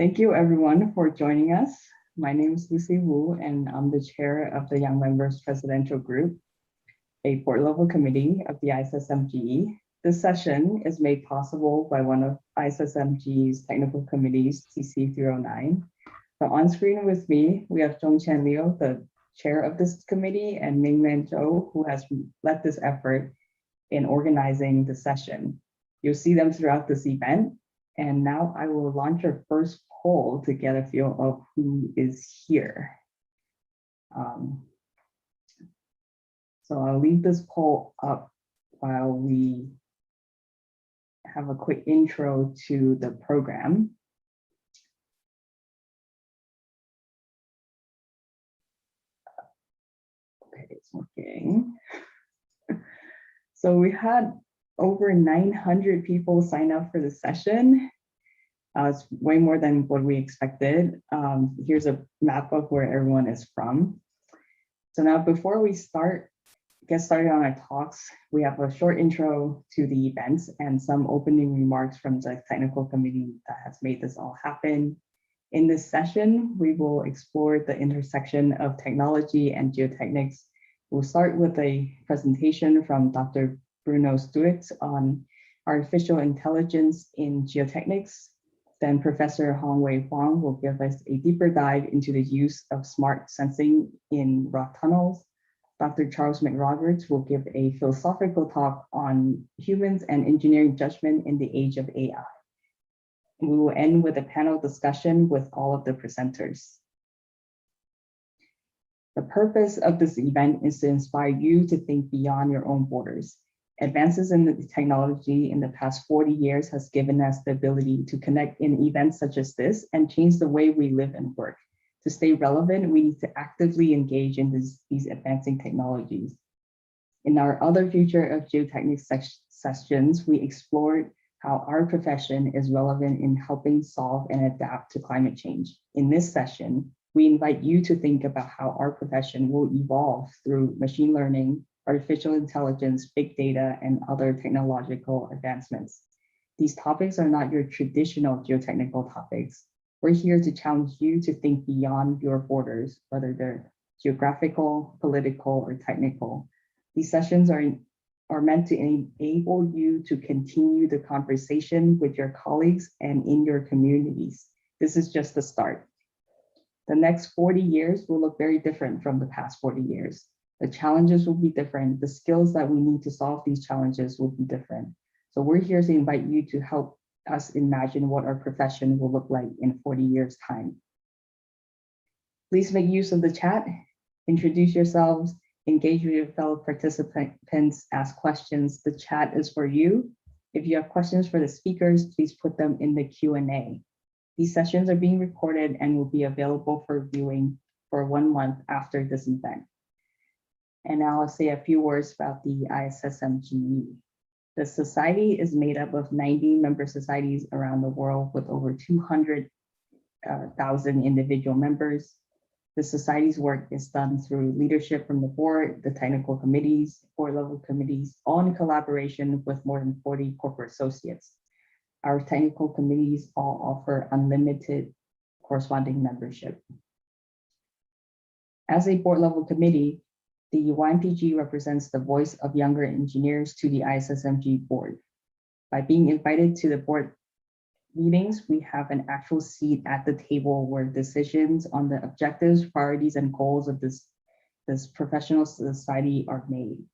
Thank you everyone for joining us. My name is Lucy Wu and I'm the chair of the Young Members Presidential Group, a board level committee of the ISSMGE. This session is made possible by one of ISSMGE's technical committees, TC309. But on screen with me, we have Zhongqian Liu, the chair of this committee, and Mingman Zhou, who has led this effort in organizing the session. You'll see them throughout this event. And now I will launch our first poll to get a feel of who is here. So I'll leave this poll up while we have a quick intro to the program. Okay, it's working. So we had over 900 people sign up for the session. It's way more than what we expected. Here's a map of where everyone is from. So now before we get started on our talks, we have a short intro to the events and some opening remarks from the technical committee that has made this all happen. In this session, we will explore the intersection of technology and geotechnics. We'll start with a presentation from Dr. Bruno Sturitz on artificial intelligence in geotechnics. Then Professor Hongwei Huang will give us a deeper dive into the use of smart sensing in rock tunnels. Dr. Charles McRoberts will give a philosophical talk on humans and engineering judgment in the age of AI. We will end with a panel discussion with all of the presenters. The purpose of this event is to inspire you to think beyond your own borders. Advances in the technology in the past 40 years has given us the ability to connect in events such as this and change the way we live and work. To stay relevant, we need to actively engage in these advancing technologies. In our other Future of Geotechnics sessions, we explored how our profession is relevant in helping solve and adapt to climate change. In this session, we invite you to think about how our profession will evolve through machine learning, artificial intelligence, big data, and other technological advancements. These topics are not your traditional geotechnical topics. We're here to challenge you to think beyond your borders, whether they're geographical, political, or technical. These sessions are meant to enable you to continue the conversation with your colleagues and in your communities. This is just the start. The next 40 years will look very different from the past 40 years. The challenges will be different. The skills that we need to solve these challenges will be different. So we're here to invite you to help us imagine what our profession will look like in 40 years' time. Please make use of the chat, introduce yourselves, engage with your fellow participants, ask questions. The chat is for you. If you have questions for the speakers, please put them in the Q&A. These sessions are being recorded and will be available for viewing for 1 month after this event. And now I'll say a few words about the ISSMGE. The society is made up of 90 member societies around the world with over 200,000 individual members. The society's work is done through leadership from the board, the technical committees, board level committees, all in collaboration with more than 40 corporate associates. Our technical committees all offer unlimited corresponding membership. As a board level committee, the YMPG represents the voice of younger engineers to the ISSMG board. By being invited to the board meetings, we have an actual seat at the table where decisions on the objectives, priorities, and goals of this professional society are made.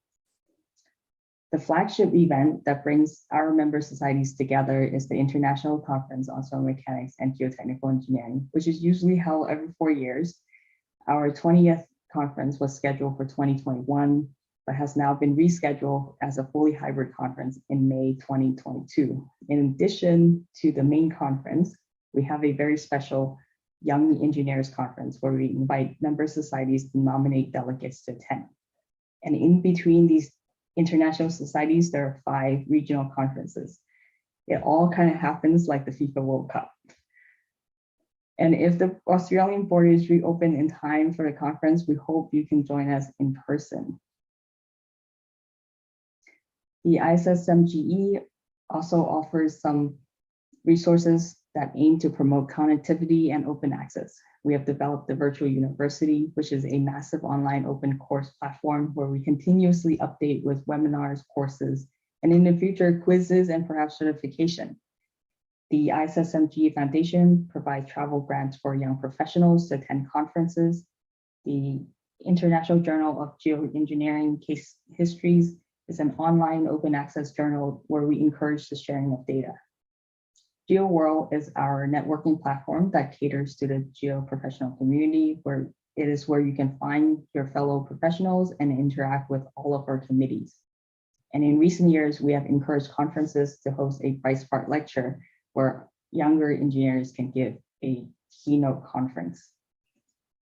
The flagship event that brings our member societies together is the International Conference on Soil Mechanics and Geotechnical Engineering, which is usually held every 4 years. Our 20th conference was scheduled for 2021, but has now been rescheduled as a fully hybrid conference in May 2022. In addition to the main conference, we have a very special Young Engineers Conference where we invite member societies to nominate delegates to attend. And in between these international societies, there are 5 regional conferences. It all kind of happens like the FIFA World Cup. And if the Australian borders reopen in time for the conference, we hope you can join us in person. The ISSMGE also offers some resources that aim to promote connectivity and open access. We have developed the Virtual University, which is a massive online open course platform where we continuously update with webinars, courses, and in the future, quizzes and perhaps certification. The ISSMG Foundation provides travel grants for young professionals to attend conferences. The International Journal of Geoengineering Case Histories is an online open access journal where we encourage the sharing of data. GeoWorld is our networking platform that caters to the geo-professional community, where it is where you can find your fellow professionals and interact with all of our committees. And in recent years, we have encouraged conferences to host a Price Part lecture where younger engineers can give a keynote conference.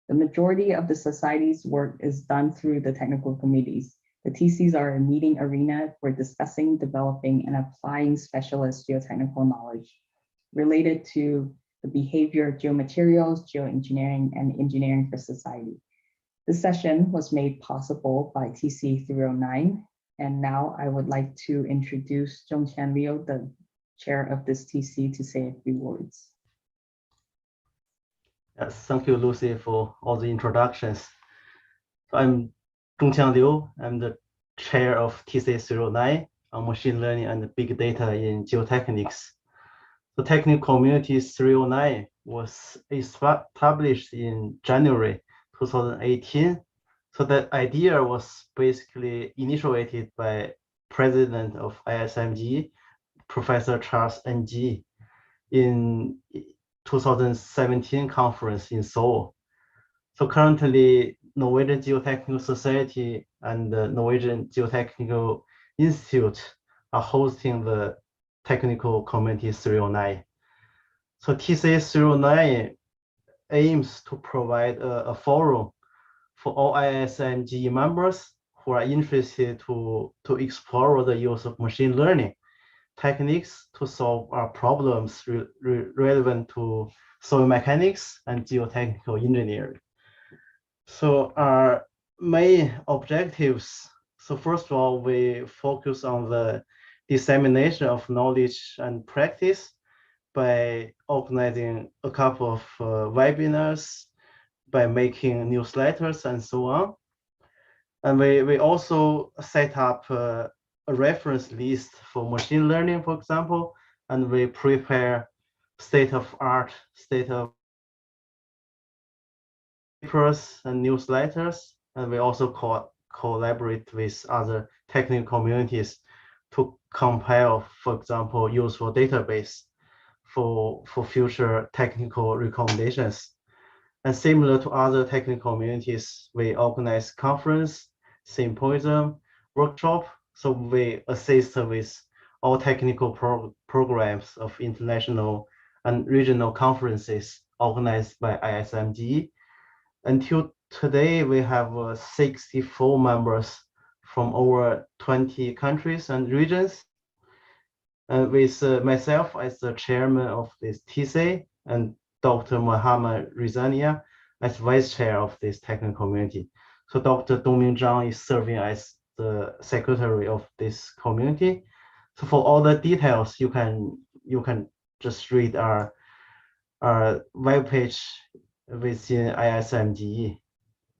The majority of the society's work is done through the technical committees. The TCs are a meeting arena for discussing, developing, and applying specialist geotechnical knowledge related to the behavior of geomaterials, geoengineering, and engineering for society. This session was made possible by TC 309, and now I would like to introduce Zhongqian Liu, the chair of this TC, to say a few words. Yes, thank you, Lucy, for all the introductions. So I'm Zhongqian Liu. I'm the chair of TC 309 on machine learning and big data in geotechnics. The technical community 309 was established in January 2018. So the idea was basically initiated by President of ISMG, Professor Charles Ng, in 2017 conference in Seoul. So currently, Norwegian Geotechnical Society and the Norwegian Geotechnical Institute are hosting the Technical Community 309. So TC 309 aims to provide a forum for all ISMG members who are interested to explore the use of machine learning techniques to solve our problems relevant to soil mechanics and geotechnical engineering. So our main objectives. So first of all, we focus on the dissemination of knowledge and practice by organizing a couple of webinars, by making newsletters and so on. And we also set up a reference list for machine learning, for example, and we prepare state-of-art, papers and newsletters, and we also collaborate with other technical communities to compile, for example, useful database for future technical recommendations. And similar to other technical communities, we organize conference, symposium, workshop. So we assist with all technical programs of international and regional conferences organized by ISMG. Until today, we have 64 members from over 20 countries and regions. With myself as the chairman of this TC and Dr. Mohammad Rizania as vice chair of this technical community. So Dr. Dongming Zhang is serving as the secretary of this community. So for all the details, you can just read our webpage within ISMG.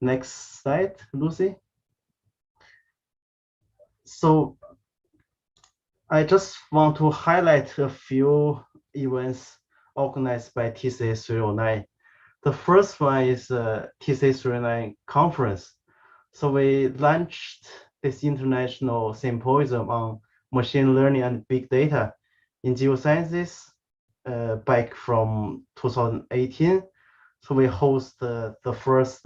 Next slide, Lucy. So I just want to highlight a few events organized by TC 309. The first one is TC 309 conference. So we launched this international symposium on machine learning and big data in geosciences back from 2018. So we host the first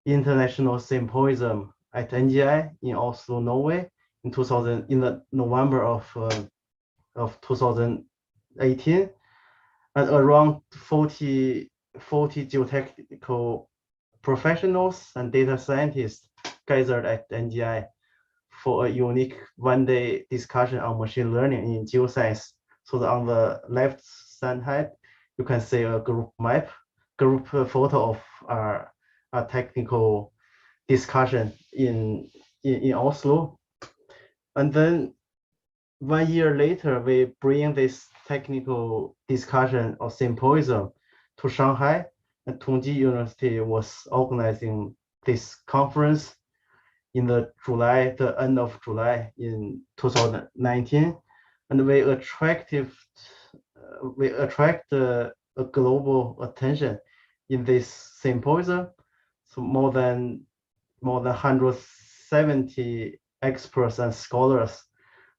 international symposium at NGI in Oslo, Norway in the November of 2018. And around 40 geotechnical professionals and data scientists gathered at NGI for a unique one-day discussion on machine learning in geoscience. So on the left side, you can see a group photo of our technical discussion in Oslo. And then 1 year later, we bring this geotechnical discussion or symposium to Shanghai, and Tongji University was organizing this conference in the end of July in 2019, and we attract a global attention in this symposium. So more than 170 experts and scholars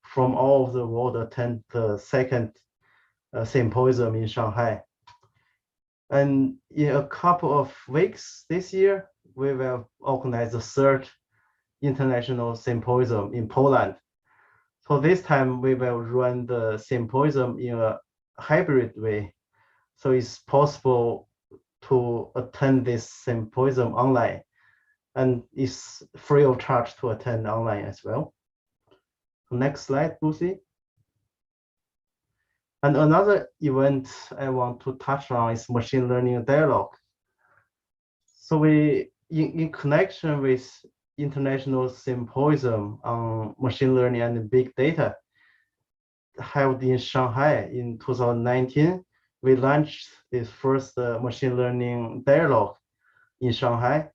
from all over the world attend the second symposium in Shanghai. And in a couple of weeks this year, we will organize the third international symposium in Poland. So this time we will run the symposium in a hybrid way. So it's possible to attend this symposium online, and it's free of charge to attend online as well. Next slide, Lucy. And another event I want to touch on is machine learning dialogue. So we, in connection with International Symposium on Machine Learning and Big Data held in Shanghai in 2019, we launched this first machine learning dialogue in Shanghai.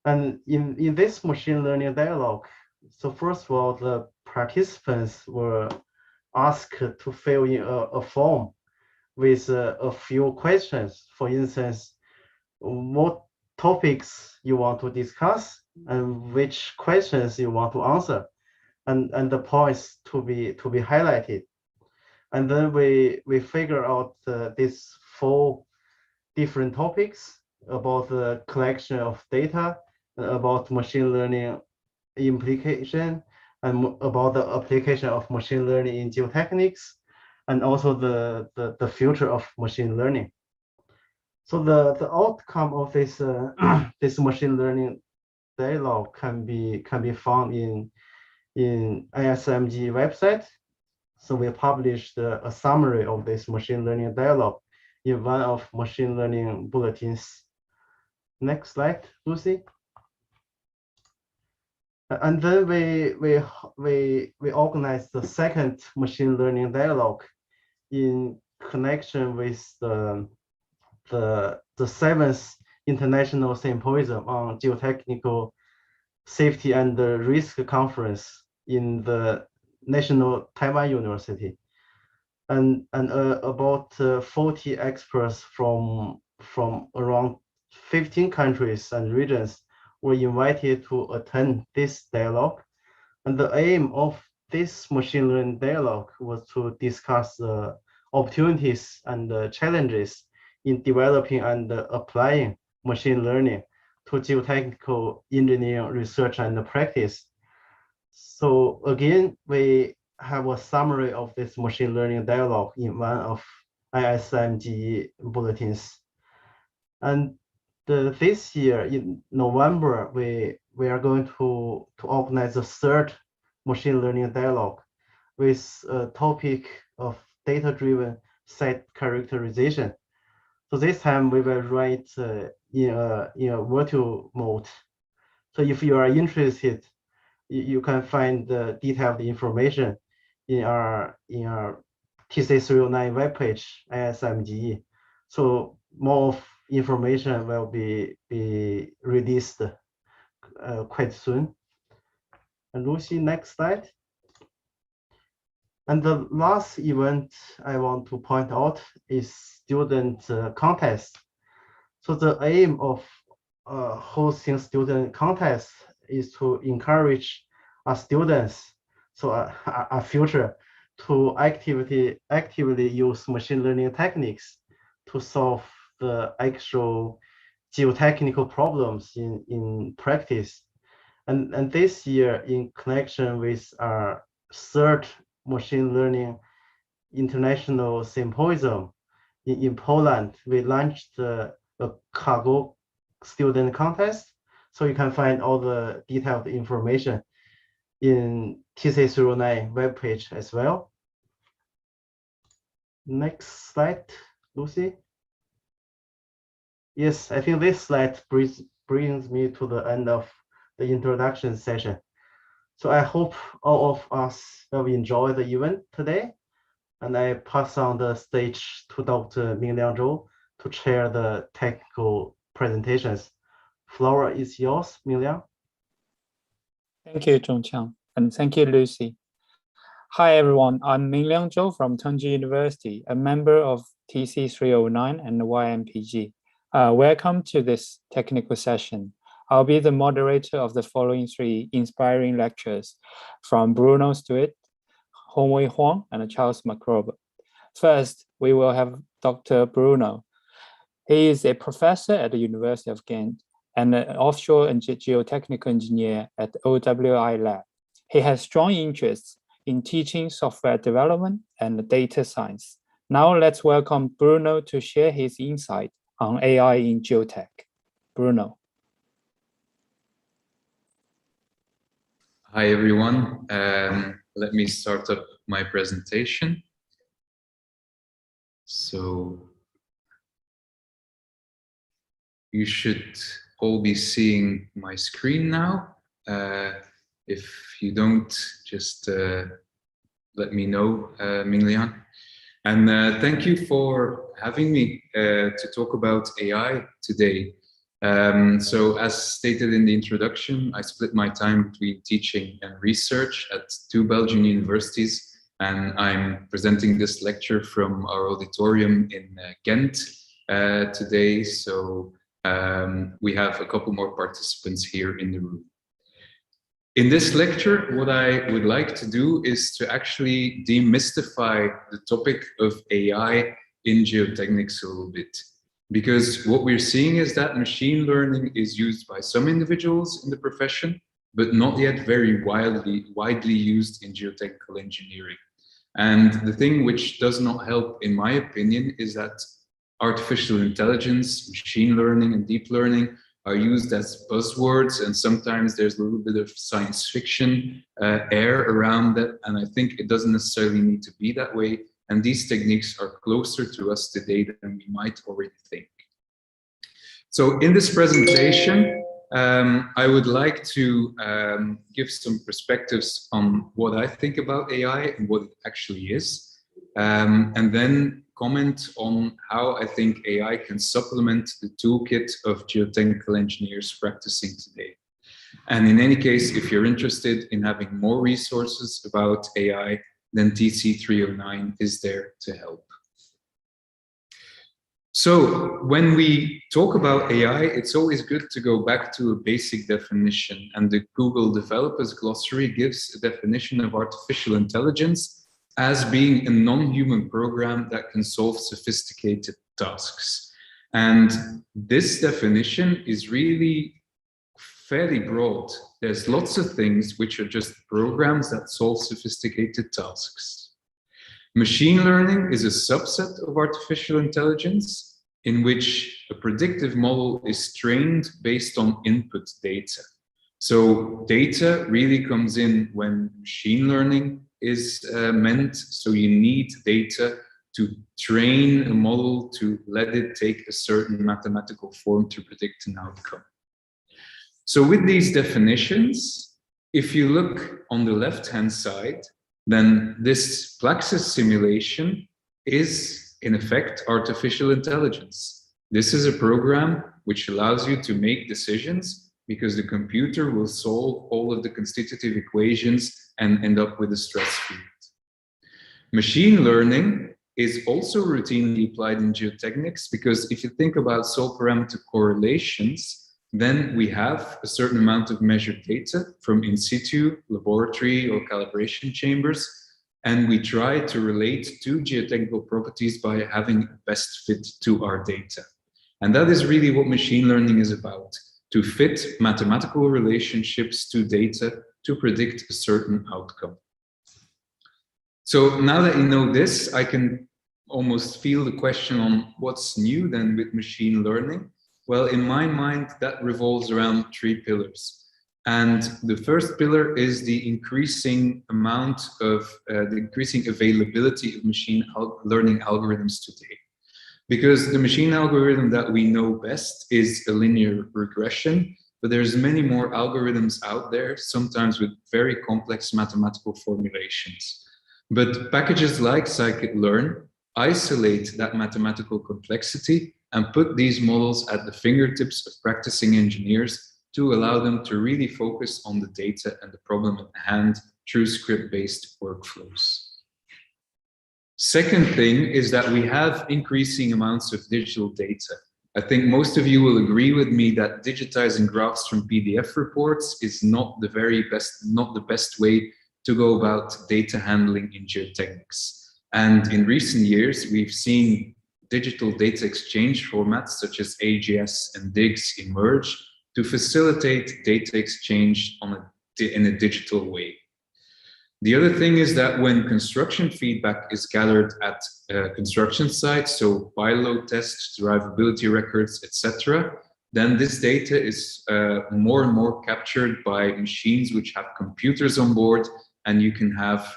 And in this machine learning dialogue, so first of all, the participants were asked to fill in a form with a few questions. For instance, what topics you want to discuss and which questions you want to answer, and the points to be highlighted. And then we figure out these 4 different topics about the collection of data, about machine learning implication, and about the application of machine learning in geotechnics, and also the future of machine learning. So the outcome of this this machine learning dialogue can be found in ISMG website. So we published a summary of this machine learning dialogue in one of machine learning bulletins. Next slide, Lucy. And then we organized the second machine learning dialogue in connection with the 7th International Symposium on Geotechnical Safety and Risk Conference in the National Taiwan University. And about 40 experts from around 15 countries and regions were invited to attend this dialogue. And the aim of this machine learning dialogue was to discuss the opportunities and the challenges in developing and applying machine learning to geotechnical engineering research and practice. So again, we have a summary of this machine learning dialogue in one of ISMG bulletins. And this year in November, we are going to organize the third machine learning dialogue with a topic of data-driven site characterization. So this time we will write in a virtual mode. So if you are interested, you can find the detailed information in our TC309 webpage, ISMGE. So more information will be released quite soon. And Lucy, next slide. And the last event I want to point out is student contest. So the aim of hosting student contests is to encourage our students, so our future, to actively use machine learning techniques to solve the actual geotechnical problems in practice. And this year, in connection with our third machine learning international symposium in Poland, we launched a cargo student contest. So you can find all the detailed information in TC309 webpage as well. Next slide, Lucy. Yes, I think this slide brings me to the end of the introduction session. So I hope all of us will enjoy the event today. and I pass on the stage to Dr. Mingliang Zhou to chair the technical presentations. Floor is yours, Mingliang. Thank you, Zhongqiang, and thank you, Lucy. Hi, everyone. I'm Mingliang Zhou from Tongji University, a member of TC309 and the YMPG. Welcome to this technical session. I'll be the moderator of the following 3 inspiring lectures from Bruno Stewart, Hongwei Huang, and Charles McRoberts. First, we will have Dr. Bruno. He is a professor at the University of Ghent and an offshore and geotechnical engineer at the OWI lab. He has strong interests in teaching software development and data science. Now let's welcome Bruno to share his insight on AI in geotech. Bruno. Hi, everyone. Let me start up my presentation. So you should all be seeing my screen now. If you don't, just let me know, Mingliang. And thank you for having me to talk about AI today. So as stated in the introduction, I split my time between teaching and research at 2 Belgian universities, and I'm presenting this lecture from our auditorium in Ghent today. So we have a couple more participants here in the room. In this lecture, what I would like to do is to actually demystify the topic of AI in geotechnics a little bit. Because what we're seeing is that machine learning is used by some individuals in the profession, but not yet very widely used in geotechnical engineering. And the thing which does not help, in my opinion, is that artificial intelligence, machine learning, and deep learning are used as buzzwords, and sometimes there's a little bit of science fiction air around that, and I think it doesn't necessarily need to be that way, and these techniques are closer to us today than we might already think. So in this presentation, I would like to give some perspectives on what I think about AI and what it actually is, and then comment on how I think AI can supplement the toolkit of geotechnical engineers practicing today. And in any case, if you're interested in having more resources about AI, then TC309 is there to help. So when we talk about AI, it's always good to go back to a basic definition, and the Google Developers Glossary gives a definition of artificial intelligence as being a non-human program that can solve sophisticated tasks. And this definition is really fairly broad. There's lots of things which are just programs that solve sophisticated tasks. Machine learning is a subset of artificial intelligence in which a predictive model is trained based on input data. So data really comes in when machine learning is meant. So you need data to train a model to let it take a certain mathematical form to predict an outcome. So with these definitions, if you look on the left-hand side, then this Plaxis simulation is in effect artificial intelligence. This is a program which allows you to make decisions because the computer will solve all of the constitutive equations and end up with a stress field. Machine learning is also routinely applied in geotechnics because if you think about solve parameter correlations, then we have a certain amount of measured data from in situ, laboratory, or calibration chambers, and we try to relate to geotechnical properties by having a best fit to our data. And that is really what machine learning is about, to fit mathematical relationships to data to predict a certain outcome. So now that you know this, I can almost feel the question on what's new then with machine learning. Well, in my mind, that revolves around 3 pillars. And the first pillar is the increasing amount of, the increasing availability of machine learning algorithms today. Because the machine algorithm that we know best is a linear regression, but there's many more algorithms out there, sometimes with very complex mathematical formulations. But packages like scikit-learn isolate that mathematical complexity and put these models at the fingertips of practicing engineers to allow them to really focus on the data and the problem at hand through script-based workflows. Second thing is that we have increasing amounts of digital data. I think most of you will agree with me that digitizing graphs from PDF reports is not the best way to go about data handling in geotechnics. And in recent years, we've seen digital data exchange formats such as AGS and DIGS emerge to facilitate data exchange in a digital way. The other thing is that when construction feedback is gathered at construction sites, so pilot tests, drivability records, etc., then this data is more and more captured by machines which have computers on board, and you can have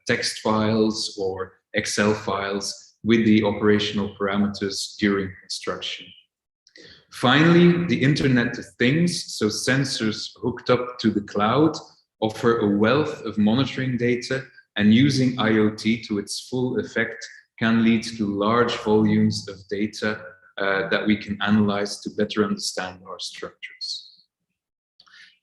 text files or Excel files with the operational parameters during construction. Finally, the Internet of Things, so sensors hooked up to the cloud, offer a wealth of monitoring data, and using IoT to its full effect can lead to large volumes of data that we can analyze to better understand our structures.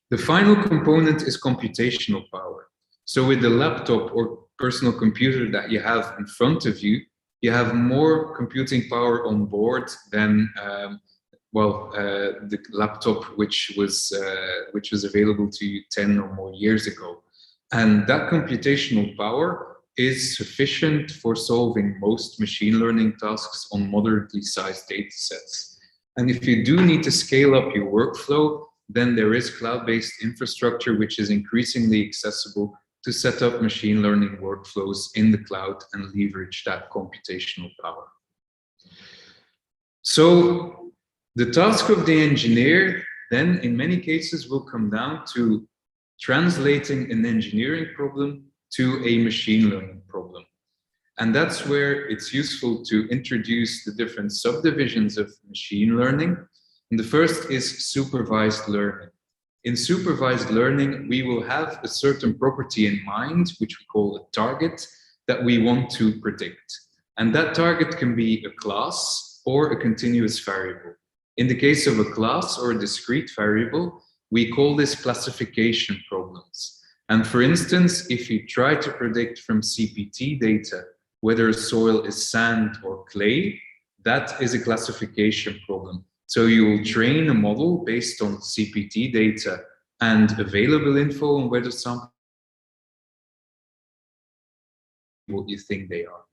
The final component is computational power. So with the laptop or personal computer that you have in front of you, you have more computing power on board than the laptop which was available to you 10 or more years ago. And that computational power is sufficient for solving most machine learning tasks on moderately sized data sets. And if you do need to scale up your workflow, then there is cloud-based infrastructure which is increasingly accessible to set up machine learning workflows in the cloud and leverage that computational power. So the task of the engineer then in many cases will come down to translating an engineering problem to a machine learning problem. And that's where it's useful to introduce the different subdivisions of machine learning. And the first is supervised learning. In supervised learning, we will have a certain property in mind, which we call a target, that we want to predict. And that target can be a class or a continuous variable. In the case of a class or a discrete variable, we call this classification problems. And for instance, if you try to predict from CPT data whether soil is sand or clay, that is a classification problem. So you will train a model based on CPT data and available info on whether something what you think they are.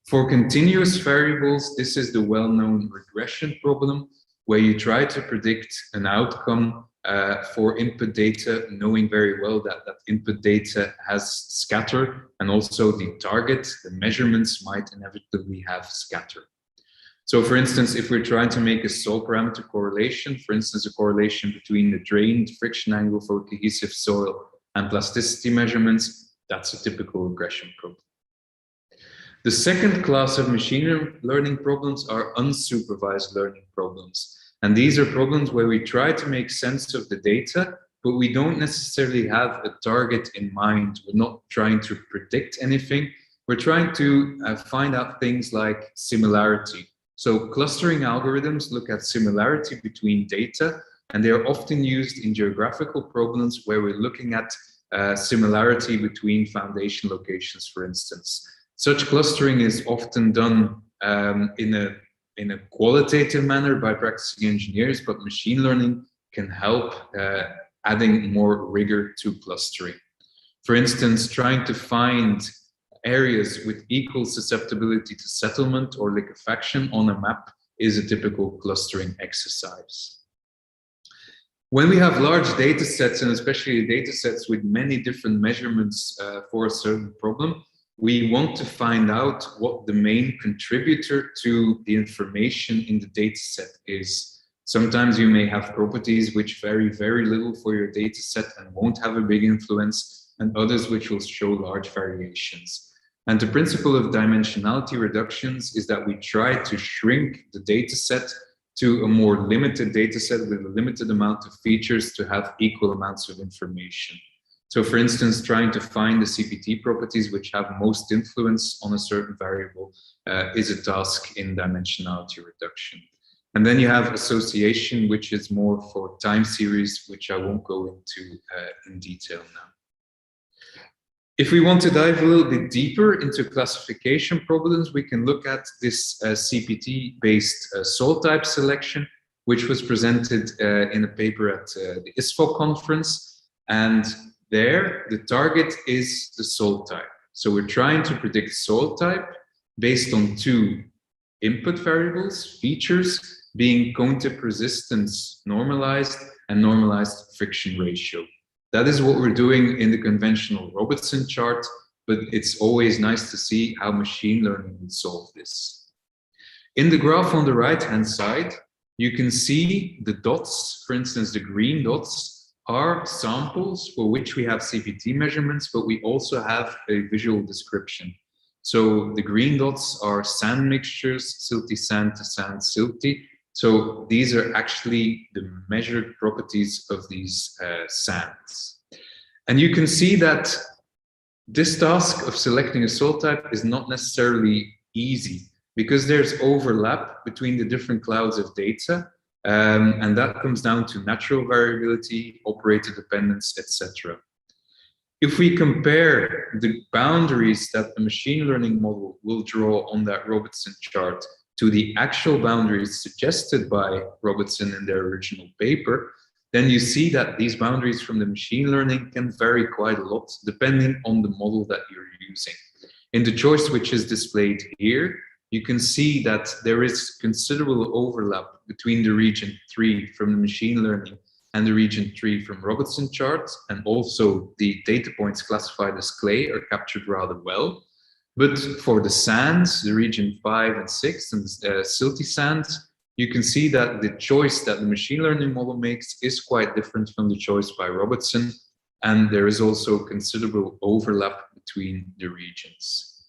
For continuous variables, this is the well-known regression problem, where you try to predict an outcome for input data, knowing very well that that input data has scatter, and also the target, the measurements might inevitably have scatter. So for instance, if we're trying to make a soil parameter correlation, for instance, a correlation between the drained friction angle for cohesive soil and plasticity measurements, that's a typical regression problem. The second class of machine learning problems are unsupervised learning problems. And these are problems where we try to make sense of the data, but we don't necessarily have a target in mind. We're not trying to predict anything. We're trying to find out things like similarity. So clustering algorithms look at similarity between data, and they are often used in geographical problems where we're looking at similarity between foundation locations, for instance. Such clustering is often done in a qualitative manner by practicing engineers, but machine learning can help adding more rigor to clustering. For instance, trying to find areas with equal susceptibility to settlement or liquefaction on a map is a typical clustering exercise. When we have large data sets, and especially data sets with many different measurements for a certain problem, we want to find out what the main contributor to the information in the data set is. Sometimes you may have properties which vary very little for your data set and won't have a big influence, and others which will show large variations. And the principle of dimensionality reductions is that we try to shrink the data set to a more limited data set with a limited amount of features to have equal amounts of information. So for instance, trying to find the CPT properties which have most influence on a certain variable is a task in dimensionality reduction. And then you have association, which is more for time series, which I won't go into in detail now. If we want to dive a little bit deeper into classification problems, we can look at this CPT-based soil type selection, which was presented in a paper at the ISFO conference. And there, the target is the soil type. So we're trying to predict soil type based on two input variables, features, being cone tip resistance normalized and normalized friction ratio. That is what we're doing in the conventional Robertson chart, but it's always nice to see how machine learning would solve this. In the graph on the right-hand side, you can see the dots, for instance, the green dots are samples for which we have CPT measurements, but we also have a visual description. So the green dots are sand mixtures, silty sand to sand silty. So these are actually the measured properties of these sands. And you can see that this task of selecting a soil type is not necessarily easy because there's overlap between the different clouds of data. And that comes down to natural variability, operator dependence, etc. If we compare the boundaries that the machine learning model will draw on that Robertson chart to the actual boundaries suggested by Robertson in their original paper, then you see that these boundaries from the machine learning can vary quite a lot depending on the model that you're using. In the choice which is displayed here, you can see that there is considerable overlap between the region 3 from the machine learning and the region 3 from Robertson charts, and also the data points classified as clay are captured rather well. But for the sands, the region 5 and 6 and silty sands, you can see that the choice that the machine learning model makes is quite different from the choice by Robertson, and there is also considerable overlap between the regions.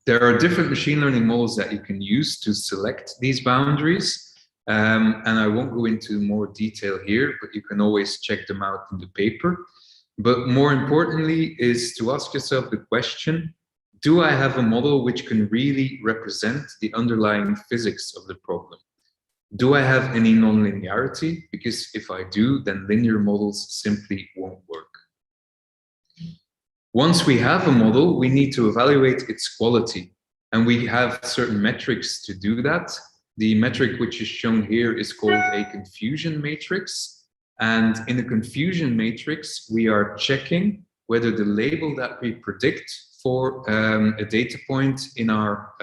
There are different machine learning models that you can use to select these boundaries, and I won't go into more detail here, but you can always check them out in the paper. But more importantly is to ask yourself the question, do I have a model which can really represent the underlying physics of the problem? Do I have any nonlinearity? Because if I do, then linear models simply won't work. Once we have a model, we need to evaluate its quality, and we have certain metrics to do that. The metric which is shown here is called a confusion matrix. And in a confusion matrix, we are checking whether the label that we predict for a data point in our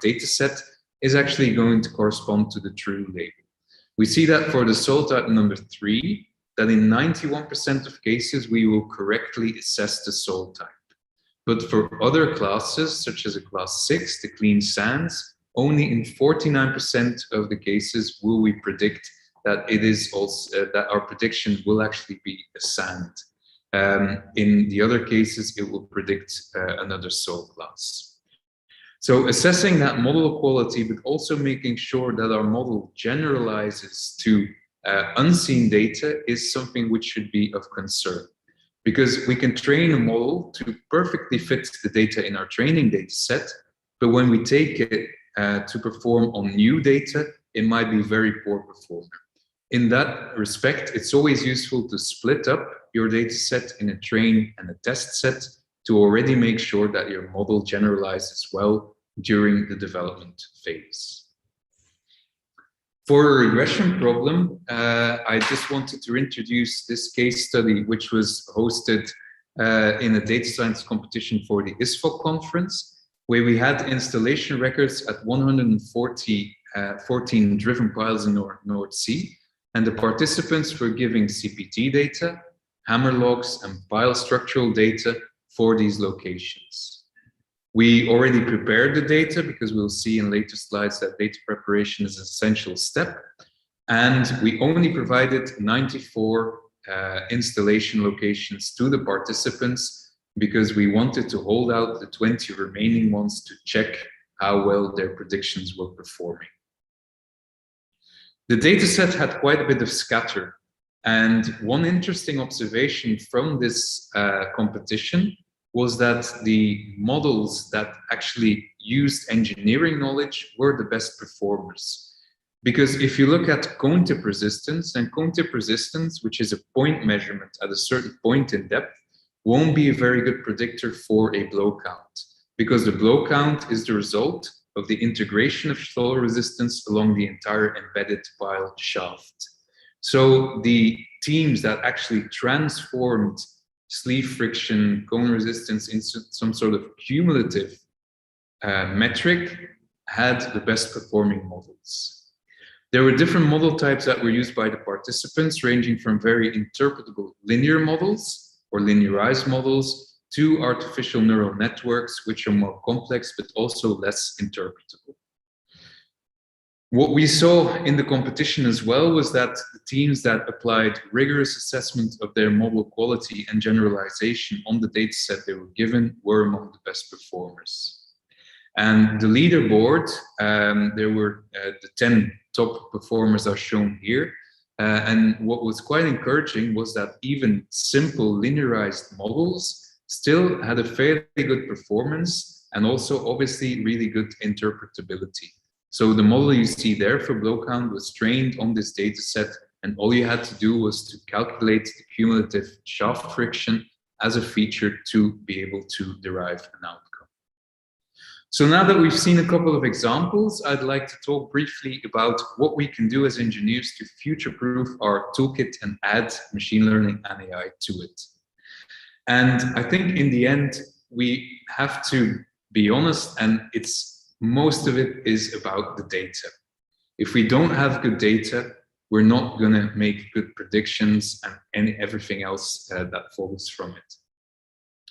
data set is actually going to correspond to the true label. We see that for the soil type number 3, that in 91% of cases, we will correctly assess the soil type. But for other classes, such as a class 6, the clean sands, only in 49% of the cases will we predict that it is also that our prediction will actually be a sand. In the other cases, it will predict another soil class. So assessing that model quality, but also making sure that our model generalizes to unseen data is something which should be of concern. Because we can train a model to perfectly fit the data in our training data set, but when we take it to perform on new data, it might be very poor performer. In that respect, it's always useful to split up your data set in a train and a test set to already make sure that your model generalizes well during the development phase. For a regression problem, I just wanted to introduce this case study, which was hosted in a data science competition for the ISFO conference, where we had installation records at 114 driven piles in North Sea. And the participants were giving CPT data, hammer logs, and pile structural data for these locations. We already prepared the data because we'll see in later slides that data preparation is an essential step. And we only provided 94 installation locations to the participants because we wanted to hold out the 20 remaining ones to check how well their predictions were performing. The data set had quite a bit of scatter. And one interesting observation from this competition was that the models that actually used engineering knowledge were the best performers. Because if you look at cone tip resistance, and cone tip resistance, which is a point measurement at a certain point in depth, won't be a very good predictor for a blow count, because the blow count is the result of the integration of flow resistance along the entire embedded pile shaft. So the teams that actually transformed sleeve friction, cone resistance into some sort of cumulative metric had the best performing models. There were different model types that were used by the participants, ranging from very interpretable linear models or linearized models to artificial neural networks, which are more complex but also less interpretable. What we saw in the competition as well was that the teams that applied rigorous assessment of their model quality and generalization on the dataset they were given were among the best performers. And the leaderboard, there were the 10 top performers are shown here. And what was quite encouraging was that even simple linearized models still had a fairly good performance and also obviously really good interpretability. So the model you see there for blow count was trained on this data set, and all you had to do was to calculate the cumulative shaft friction as a feature to be able to derive an outcome. So now that we've seen a couple of examples, I'd like to talk briefly about what we can do as engineers to future-proof our toolkit and add machine learning and AI to it. And I think in the end, we have to be honest, and most of it is about the data. If we don't have good data, we're not going to make good predictions and everything else that follows from it.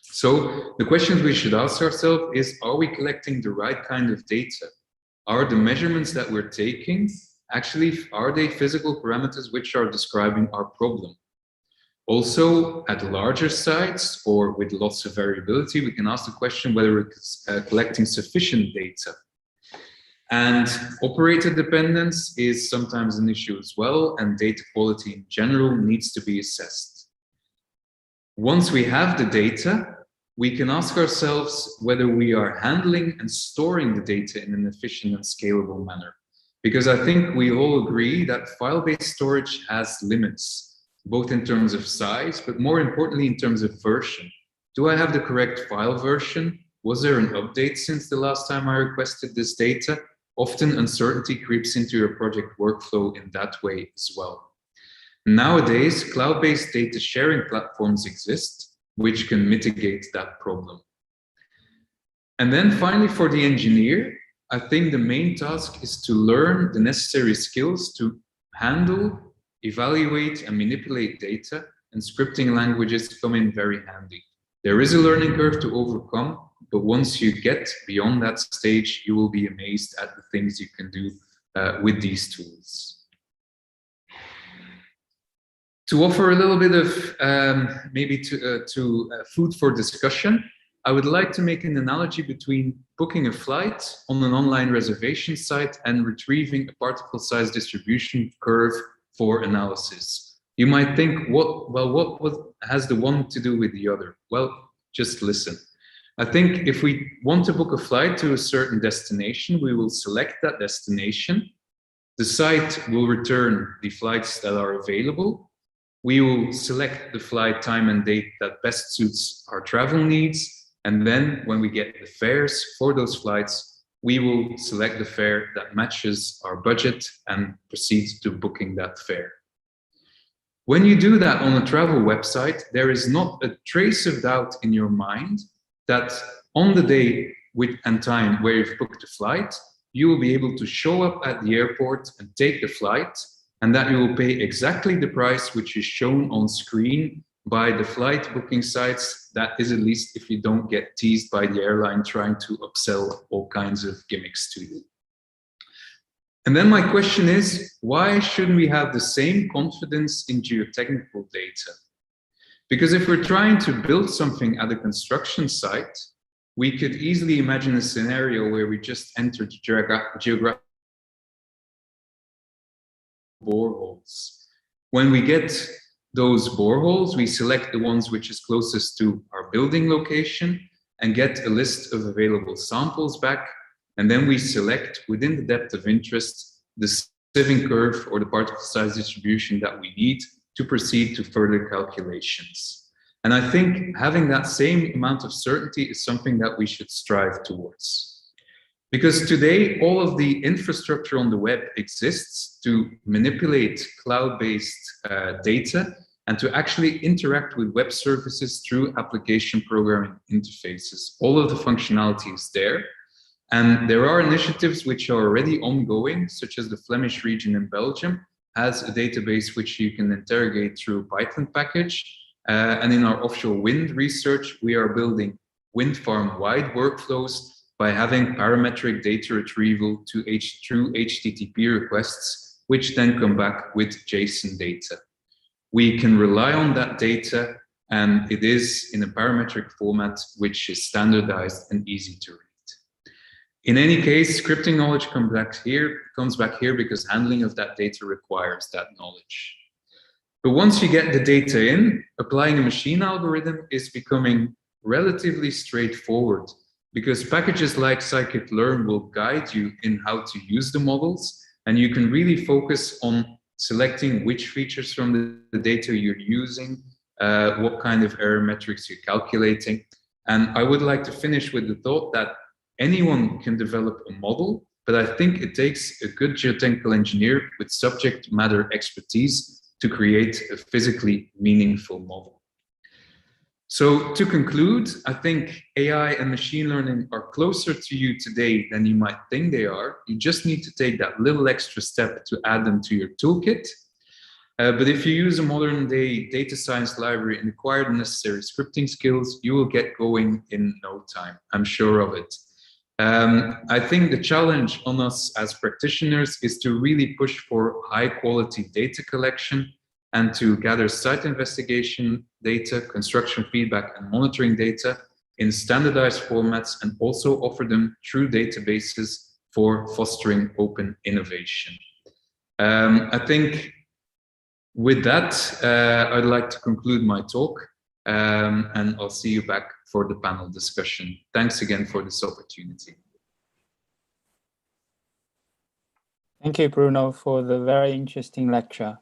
So the questions we should ask ourselves is, are we collecting the right kind of data? Are the measurements that we're taking actually, are they physical parameters which are describing our problem? Also, at larger sites or with lots of variability, we can ask the question whether we're collecting sufficient data. And operator dependence is sometimes an issue as well, and data quality in general needs to be assessed. Once we have the data, we can ask ourselves whether we are handling and storing the data in an efficient and scalable manner. Because I think we all agree that file-based storage has limits, both in terms of size, but more importantly in terms of version. Do I have the correct file version? Was there an update since the last time I requested this data? Often uncertainty creeps into your project workflow in that way as well. Nowadays, cloud-based data sharing platforms exist, which can mitigate that problem. And then finally, for the engineer, I think the main task is to learn the necessary skills to handle, evaluate, and manipulate data, and scripting languages come in very handy. There is a learning curve to overcome, but once you get beyond that stage, you will be amazed at the things you can do with these tools. To offer a little bit of maybe food for discussion, I would like to make an analogy between booking a flight on an online reservation site and retrieving a particle size distribution curve for analysis. You might think, what has the one to do with the other? Well, just listen. I think if we want to book a flight to a certain destination, we will select that destination. The site will return the flights that are available. We will select the flight time and date that best suits our travel needs. And then when we get the fares for those flights, we will select the fare that matches our budget and proceed to booking that fare. When you do that on a travel website, there is not a trace of doubt in your mind that on the day and time where you've booked the flight, you will be able to show up at the airport and take the flight, and that you will pay exactly the price which is shown on screen by the flight booking sites. That is, at least if you don't get teased by the airline trying to upsell all kinds of gimmicks to you. And then my question is, why shouldn't we have the same confidence in geotechnical data? Because if we're trying to build something at a construction site, we could easily imagine a scenario where we just enter the geographic boreholes. When we get those boreholes, we select the ones which is closest to our building location and get a list of available samples back. And then we select within the depth of interest the sieving curve or the particle size distribution that we need to proceed to further calculations. And I think having that same amount of certainty is something that we should strive towards. Because today, all of the infrastructure on the web exists to manipulate cloud-based data and to actually interact with web services through application programming interfaces. All of the functionality is there. And there are initiatives which are already ongoing, such as the Flemish region in Belgium has a database which you can interrogate through a Python package. And in our offshore wind research, we are building wind farm-wide workflows by having parametric data retrieval through HTTP requests, which then come back with JSON data. We can rely on that data, and it is in a parametric format, which is standardized and easy to read. In any case, scripting knowledge comes back here because handling of that data requires that knowledge. But once you get the data in, applying a machine algorithm is becoming relatively straightforward, because packages like scikit-learn will guide you in how to use the models, and you can really focus on selecting which features from the data you're using, what kind of error metrics you're calculating. And I would like to finish with the thought that anyone can develop a model, but I think it takes a good geotechnical engineer with subject matter expertise to create a physically meaningful model. So to conclude, I think AI and machine learning are closer to you today than you might think they are. You just need to take that little extra step to add them to your toolkit. But if you use a modern day data science library and acquire the necessary scripting skills, you will get going in no time. I'm sure of it. I think the challenge on us as practitioners is to really push for high quality data collection and to gather site investigation data, construction feedback, and monitoring data in standardized formats, and also offer them through databases for fostering open innovation. I think with that, I'd like to conclude my talk, and I'll see you back for the panel discussion. Thanks again for this opportunity. Thank you, Bruno, for the very interesting lecture.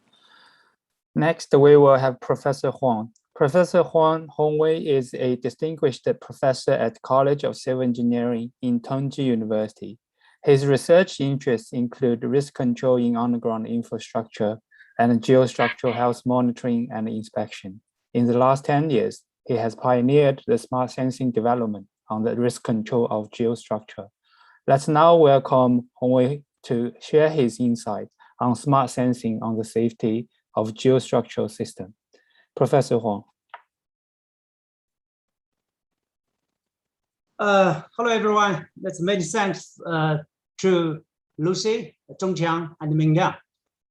Next, we will have Professor Huang. Professor Huang Hongwei is a distinguished professor at College of Civil Engineering in Tongji University. His research interests include risk control in underground infrastructure and geostructural health monitoring and inspection. In the last 10 years, he has pioneered the smart sensing development on the risk control of geostructure. Let's now welcome Hongwei to share his insights on smart sensing on the safety of geostructural system. Professor Huang. Hello, everyone. That's many thanks to Lucy, Zhongqiang, and Mingliang.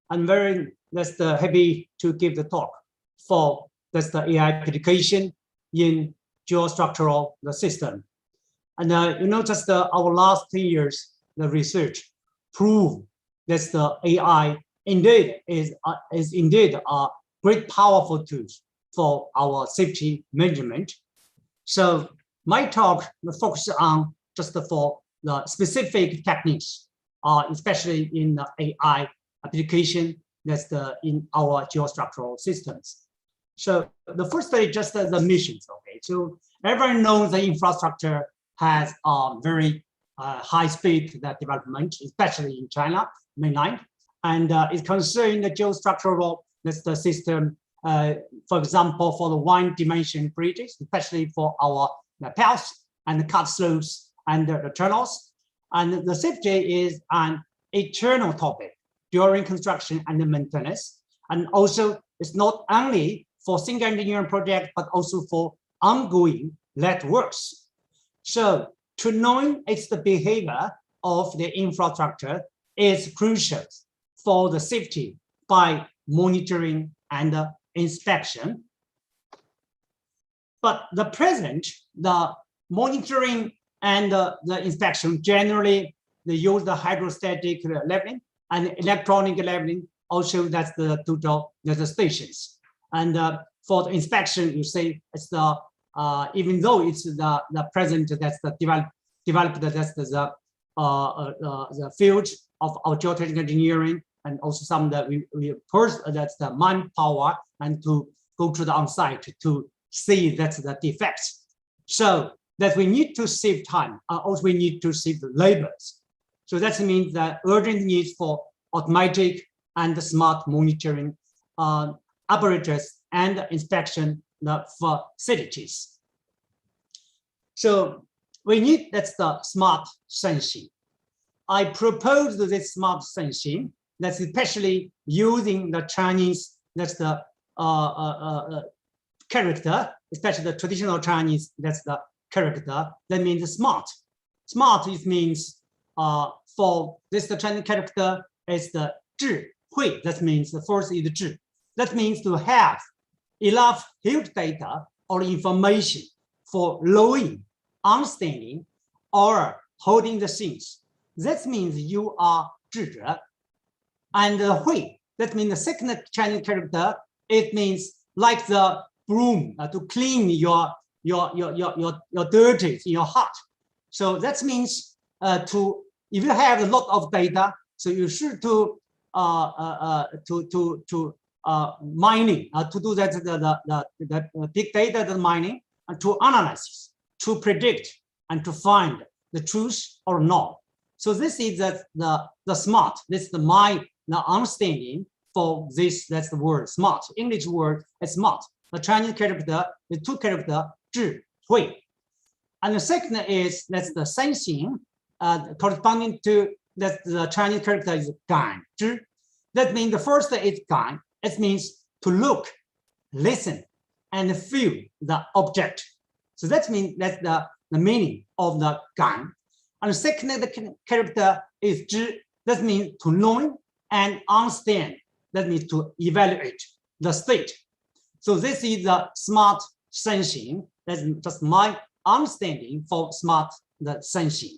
I'm very happy to give the talk for the AI application in geostructural system. And just our last 10 years, the research prove that the AI indeed is indeed a great powerful tools for our safety management. So my talk will focus on just for the specific techniques, especially in the AI application that's in our geostructural systems. So the first is just the missions. Okay, so everyone knows the infrastructure has very high speed development, especially in China mainland, and is concerned the geostructural the system. For example, for the one-dimension bridges, especially for our paths and the cut slopes and the tunnels, and the safety is an eternal topic during construction and the maintenance, and also it's not only for single engineering project but also for ongoing lead works. So to know it's the behavior of the infrastructure is crucial for the safety by monitoring and inspection. But the present, the monitoring and the inspection generally they use the hydrostatic leveling and electronic leveling also that's the total the stations. And for the inspection, you say it's the even though it's the present that's the developed that's the field of our geotechnical engineering, and also some that we first that's the manpower and to go to the on-site to see that's the defects. So that we need to save time, also we need to save the labors. So that means that urgent needs for automatic and smart monitoring apparatus and inspection facilities. So we need that's the smart sensing. I proposed this smart sensing that's especially using the Chinese that's the character, especially the traditional Chinese that's the character. That means smart. Smart it means for this the Chinese character is the 智慧. That means the first is the 智. That means to have enough huge data or information for knowing, understanding, or holding the things. That means you are 智者. And 慧, that means the second Chinese character, it means like the broom to clean your dirties in your heart. So that means to if you have a lot of data, so you should to mining to do that the big data the mining and to analyze, to predict, and to find the truth or not. So this is the smart. This is my understanding for this. That's the word smart. English word is smart. The Chinese character, the two character 智慧. And the second is that's the sensing corresponding to that the Chinese character is 感知. That means the first is 感. It means to look, listen, and feel the object. So that means that's the meaning of the 感. And the second character is 知. That means to know and understand. That means to evaluate the state. So this is the smart sensing. That's just my understanding for smart sensing.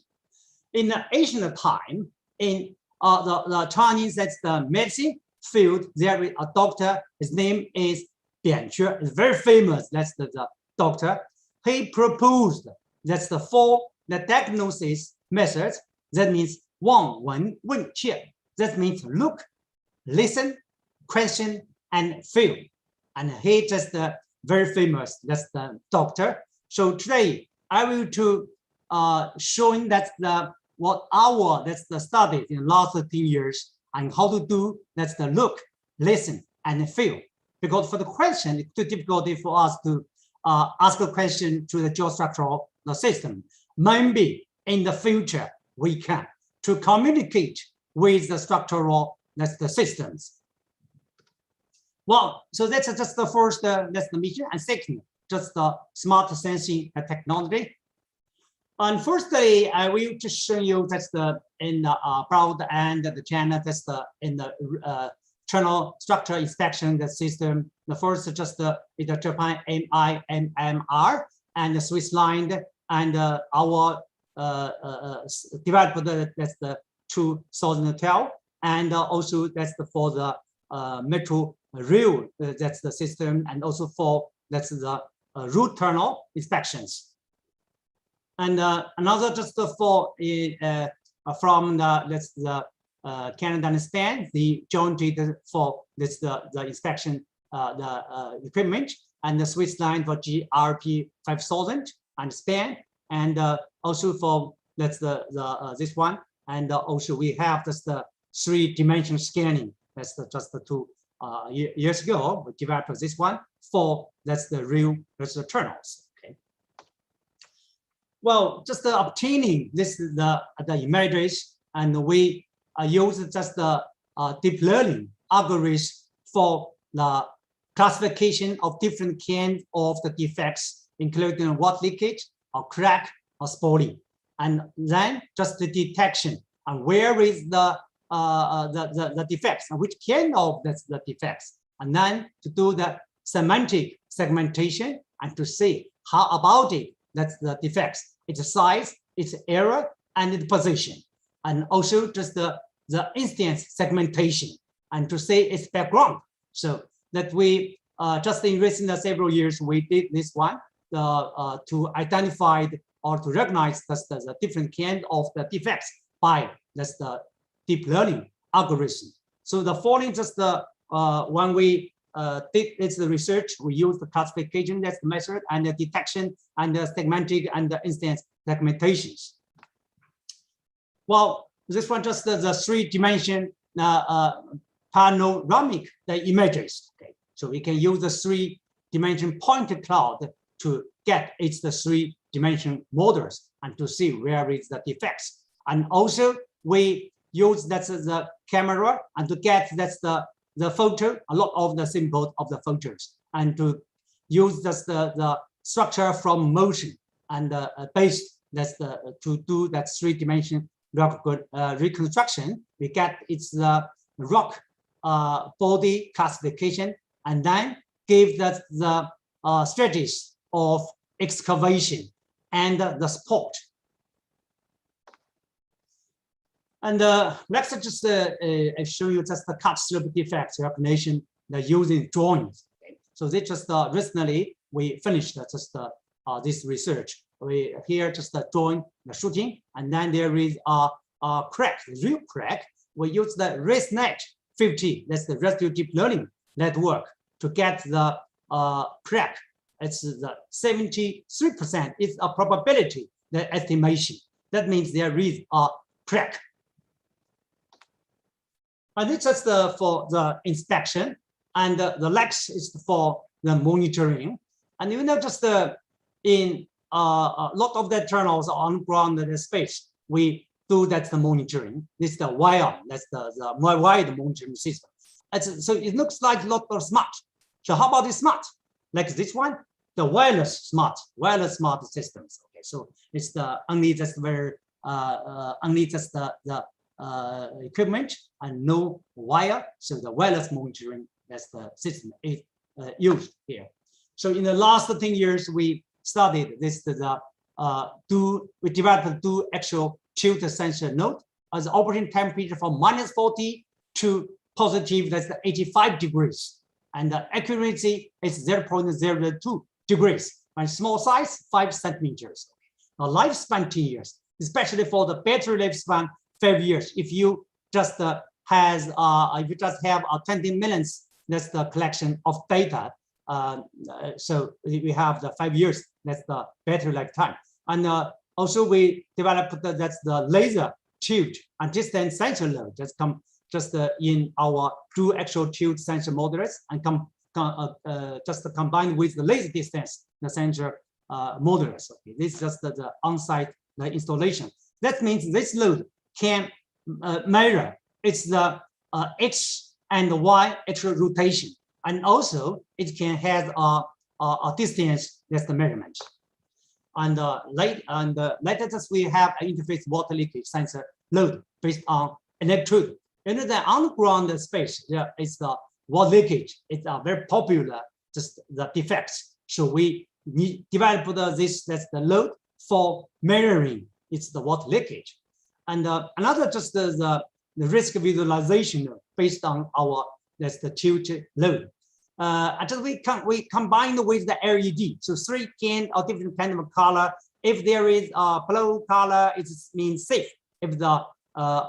In the ancient time, in the Chinese, that's the medicine field, there is a doctor. His name is Bian Xue. It's very famous. That's the doctor. He proposed that's the diagnosis methods. That means 望闻问切. That means look, listen, question, and feel. And he just very famous. That's the doctor. So today I will to showing that that's the studies in the last 15 years and how to do that's the look, listen, and feel. Because for the question, it's too difficult for us to ask a question to the geostructural system. Maybe in the future we can to communicate with the structural that's the systems. Well, so that's just the first that's the mission, and second, just the smart sensing technology. And firstly, I will just show you that's the in the broad and the channel that's the in the channel structure inspection the system. The first just the Japan MIMMR and the Swiss line and our developed that's the 2012, and also that's the for the metro rail that's the system, and also for that's the route tunnel inspections. And another just for from the that's the Canada and Spain, the jointed for this the inspection the equipment, and the Swiss line for GRP 5000 and Spain, and also for that's the this one, and also we have just the 3-dimensional scanning. That's just the 2 years ago we developed this one for that's the real that's the tunnels. Okay. Well, just obtaining this the images, and we use just the deep learning algorithm for the classification of different kinds of the defects, including water leakage or crack or spalling, and then just the detection and where is the defects and which kind of that's the defects, and then to do the semantic segmentation and to see how about it that's the defects, its size, its error, and its position, and also just the instance segmentation and to say its background. So that we just in recent several years, we did this one to identify or to recognize the different kind of the defects by the deep learning algorithm. So the following when we did this research, we use the classification that's the method and the detection and the segmentic and the instance segmentations. Well, this one just the 3-dimension panoramic images. Okay, so we can use the 3-dimension point cloud to get the 3-dimension models and to see where is the defects. And also we use the camera and to get the photo, a lot of the symbols of the photos, and to use the structure from motion and base to do that 3-dimension reconstruction. We get the rock body classification, and then give the strategies of excavation and the support. And let's just show you just the cut slope defect recognition using drawings. Okay. So they just recently we finished this research. We here just drawing the shooting, and then there is a crack, real crack. We use the ResNet 50, that's the residual deep learning network, to get the crack. It's the 73% is a probability, the estimation. That means there is a crack. And it's just for the inspection, and the legs is for the monitoring. And you know, just in a lot of the terminals on ground in the space, we do that's the monitoring. This is the wire, that's the wired monitoring system. So it looks like a lot of smart. So how about the smart? Like this one, the wireless smart systems. Okay, so it's the only just very only just the equipment and no wire. So the wireless monitoring, that's the system is used here. So in the last 10 years, we studied this we developed 2 actual chilled sensor node as operating temperature from -40 to positive, that's the 85 degrees. And the accuracy is 0.02 degrees. And small size, 5 centimeters. A lifespan 10 years, especially for the battery lifespan 5 years. If you just have 20 millions, that's the collection of data. So we have the 5 years, that's the battery lifetime. And also we developed that's the laser tube and distance sensor node just in our 2 actual tube sensor modules, and just combined with the laser distance the sensor modules. Okay. This is just the on-site installation. That means this node can measure it's the X and Y actual rotation, and also it can have a distance, that's the measurement. And later we have an interface water leakage sensor node based on electrode. In the underground space, there is the water leakage. It's a very popular just the defects. So we developed that's the node for measuring it's the water leakage. And another just the risk visualization based on our that's the tilt node. Until we combine with the LED, so 3 kind of different kind of color. If there is a blue color, it means safe. If the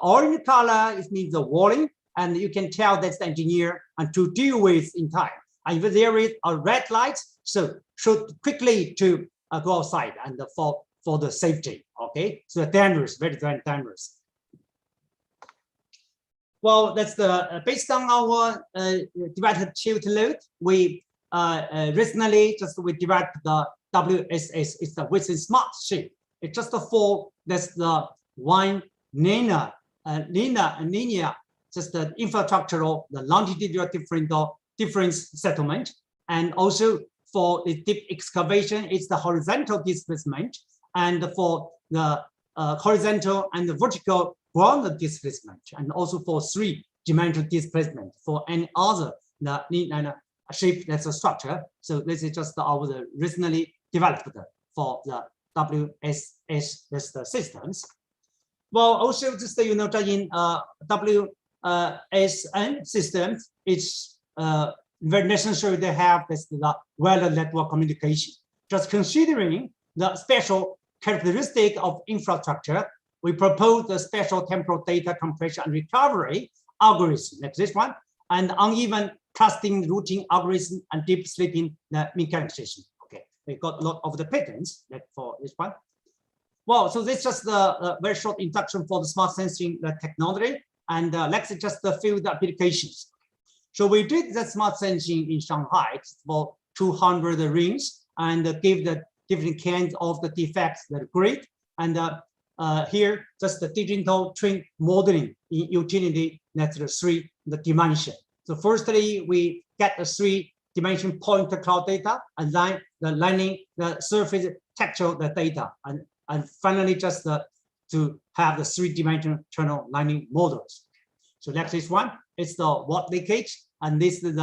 orange color, it means the warning, and you can tell that's the engineer and to deal with in time. And if there is a red light, so should quickly to go outside and for the safety. Okay, so dangerous, very dangerous. Well, that's the based on our developed tilt load. We recently we developed the WSS. It's the within smart shape. It's just for that's the one linear just the infrastructural the longitudinal difference settlement, and also for the deep excavation, it's the horizontal displacement, and for the horizontal and the vertical ground displacement, and also for 3-dimensional displacement for any other shape that's a structure. So this is just our recently developed for the WSS that's the systems. Well, also just in WSS SN systems, it's very necessary to have this the wireless network communication. Just considering the special characteristic of infrastructure, we propose the special temporal data compression and recovery algorithm, like this one, and uneven clustering routing algorithm and deep sleeping mechanization. Okay, we got a lot of the patterns for this one. Well, so this is just the very short introduction for the smart sensing technology, and let's just the field applications. So we did the smart sensing in Shanghai for 200 rings and give the different kinds of the defects that are great. And here, just the digital twin modeling in utility, that's the 3 dimension. So firstly, we get the 3-dimension point cloud data, and then the lining, the surface texture the data, and finally just to have the 3-dimensional lining models. So next is one, it's the water leakage, and this is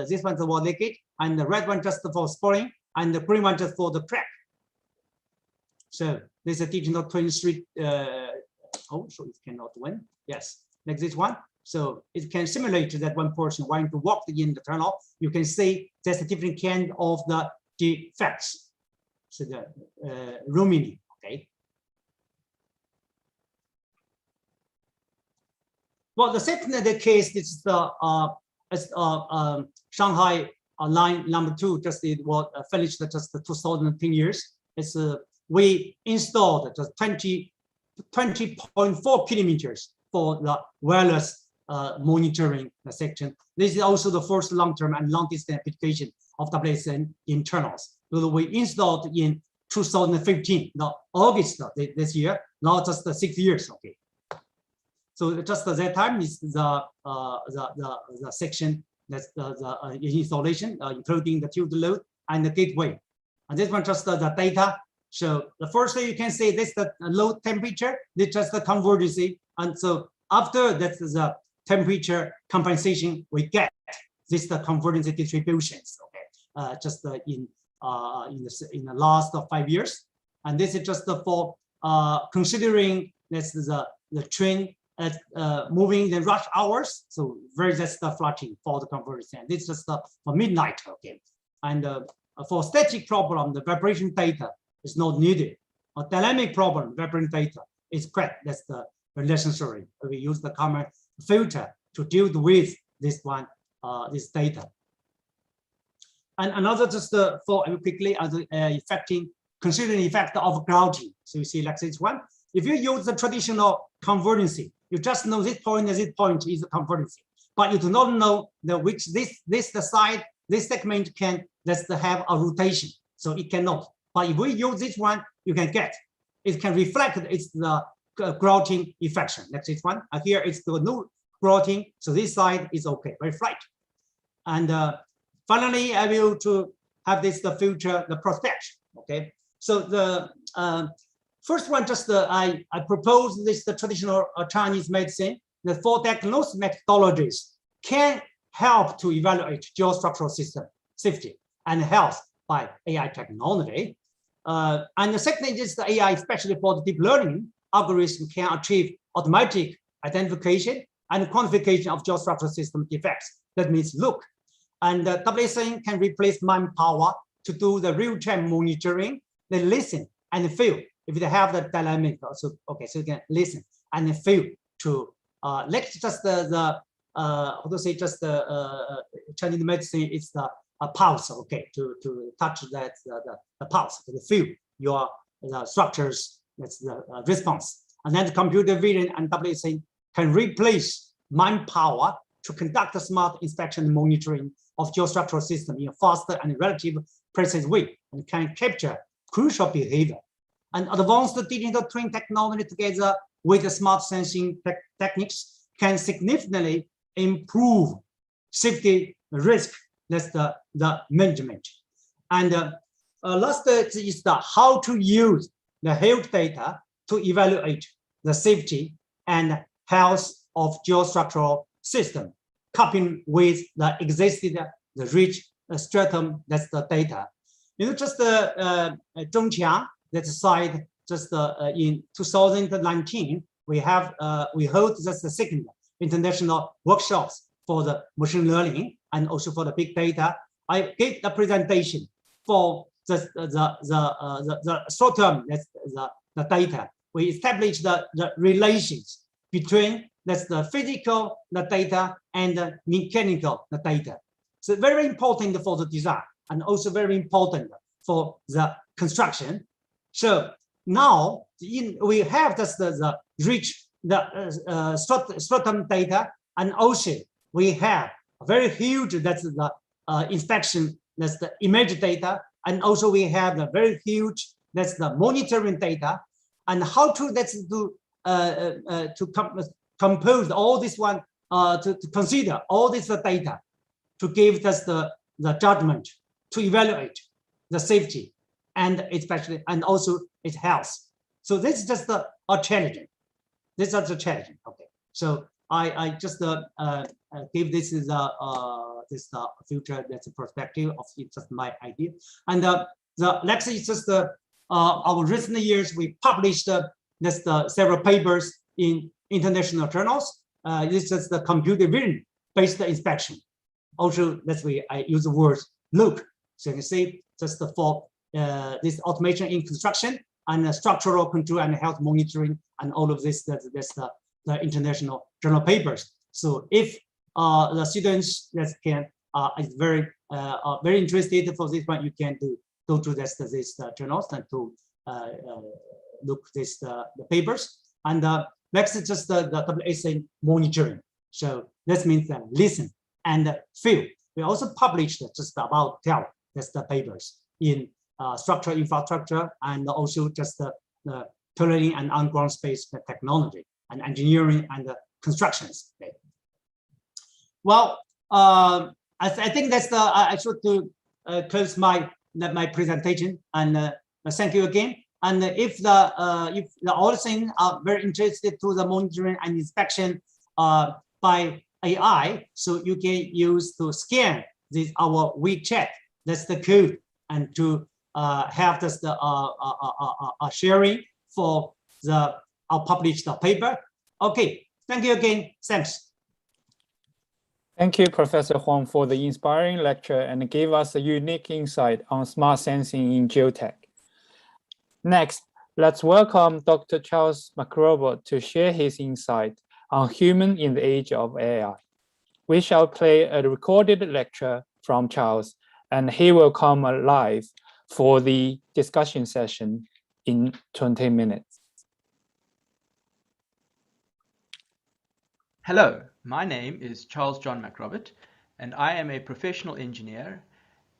this one's the water leakage, and the red one just for spalling, and the green one just for the crack. So this is a digital twin street. So it cannot win. Yes, like this one. So it can simulate that one person wanting to walk in the tunnel. You can see there's a different kind of the defects. So the rooming. Okay. Well, the second case is the Shanghai line number 2. Just it was finished just the 2010 years. It's we installed just 20.4 kilometers for the wireless monitoring section. This is also the first long-term and long-distance application of WSN internals. So we installed in 2015, now August this year, now just the 6 years. Okay. So just at that time is the section that's the installation, including the tube load and the gateway. And this one just the data. So the first thing you can see this the low temperature, this just the convergence, and so after that's the temperature compensation, we get this the convergence distributions. Okay, just in the last 5 years, and this is just for considering this is the train moving in the rush hours. So very that's the flooding for the convergence, and this is just for midnight. Okay, and for static problem, the vibration data is not needed. A dynamic problem, vibration data is correct. That's the necessary. We use the common filter to deal with this one, this data. And another just for quickly as considering the effect of grouting. So you see like this one. If you use the traditional convergence, you just know this point is the convergence, but you do not know which this side, this segment can have a rotation. So it cannot. But if we use this one, you can get it can reflect it's the grouting effect. Like this one. Here it's the no grouting, so this side is okay, very flat. And finally, I will to have this the future the prospect. Okay, so the first one just I propose this the traditional Chinese medicine. The 4 diagnosis methodologies can help to evaluate geostructural system safety and health by AI technology. And the second is the AI, especially for the deep learning algorithm, can achieve automatic identification and quantification of geostructural system defects. That means look, and WSN can replace manpower to do the real-time monitoring. They listen and feel if they have the dynamic. Also, okay, so you can listen and feel to let's just how to say just the Chinese medicine is the pulse. Okay, to touch that the pulse, to feel your structures. That's the response, and then the computer vision and WSN can replace manpower to conduct a smart inspection and monitoring of geostructural system in a faster and relative precise way, and can capture crucial behavior. And advanced digital twin technology together with the smart sensing techniques can significantly improve safety risk. That's the management. And last is the how to use the health data to evaluate the safety and health of geostructural system, coupling with the existing the rich stratum. That's the data. You know, just Zhongqiang, that side, just in 2019, we hold just the second international workshops for the machine learning and also for the big data. I gave the presentation for the short term, the data. We established the relations between the physical data and the mechanical data. So very important for the design and also very important for the construction. So now we have the rich short-term data, and also we have a very huge inspection, that's the image data, and also we have the very huge the monitoring data, and how to compose all this one to consider all this data to give us the judgment to evaluate the safety and especially and also its health. So this is just a challenge. This is a challenge. Okay. So I just give this is future perspective of just my idea. And the next is just our recent years we published several papers in international journals. This is the computer vision based inspection. Also, that's why I use the word look. So you can see just for this automation in construction and structural control and health monitoring and all of this. That's the international journal papers. So if the students that can is very interested for this one, you can go to this journals and to look the papers. And next is just the WSA monitoring. So this means that listen and feel. We also published just about 12 the papers in structural infrastructure and also just the tunneling and underground space technology and engineering and constructions. Okay. Well, I think that's I should close my presentation, and thank you again. And if the audience are very interested to the monitoring and inspection by AI, so you can use to scan this our WeChat. That's the code, and to have this sharing for our published paper. Okay, thank you again. Thanks. Thank you, Professor Huang, for the inspiring lecture and gave us a unique insight on smart sensing in geotech. Next, let's welcome Dr. Charles McRobert to share his insight on human in the age of AI. We shall play a recorded lecture from Charles, and he will come live for the discussion session in 20 minutes. Hello, my name is Charles John McRobert, and I am a professional engineer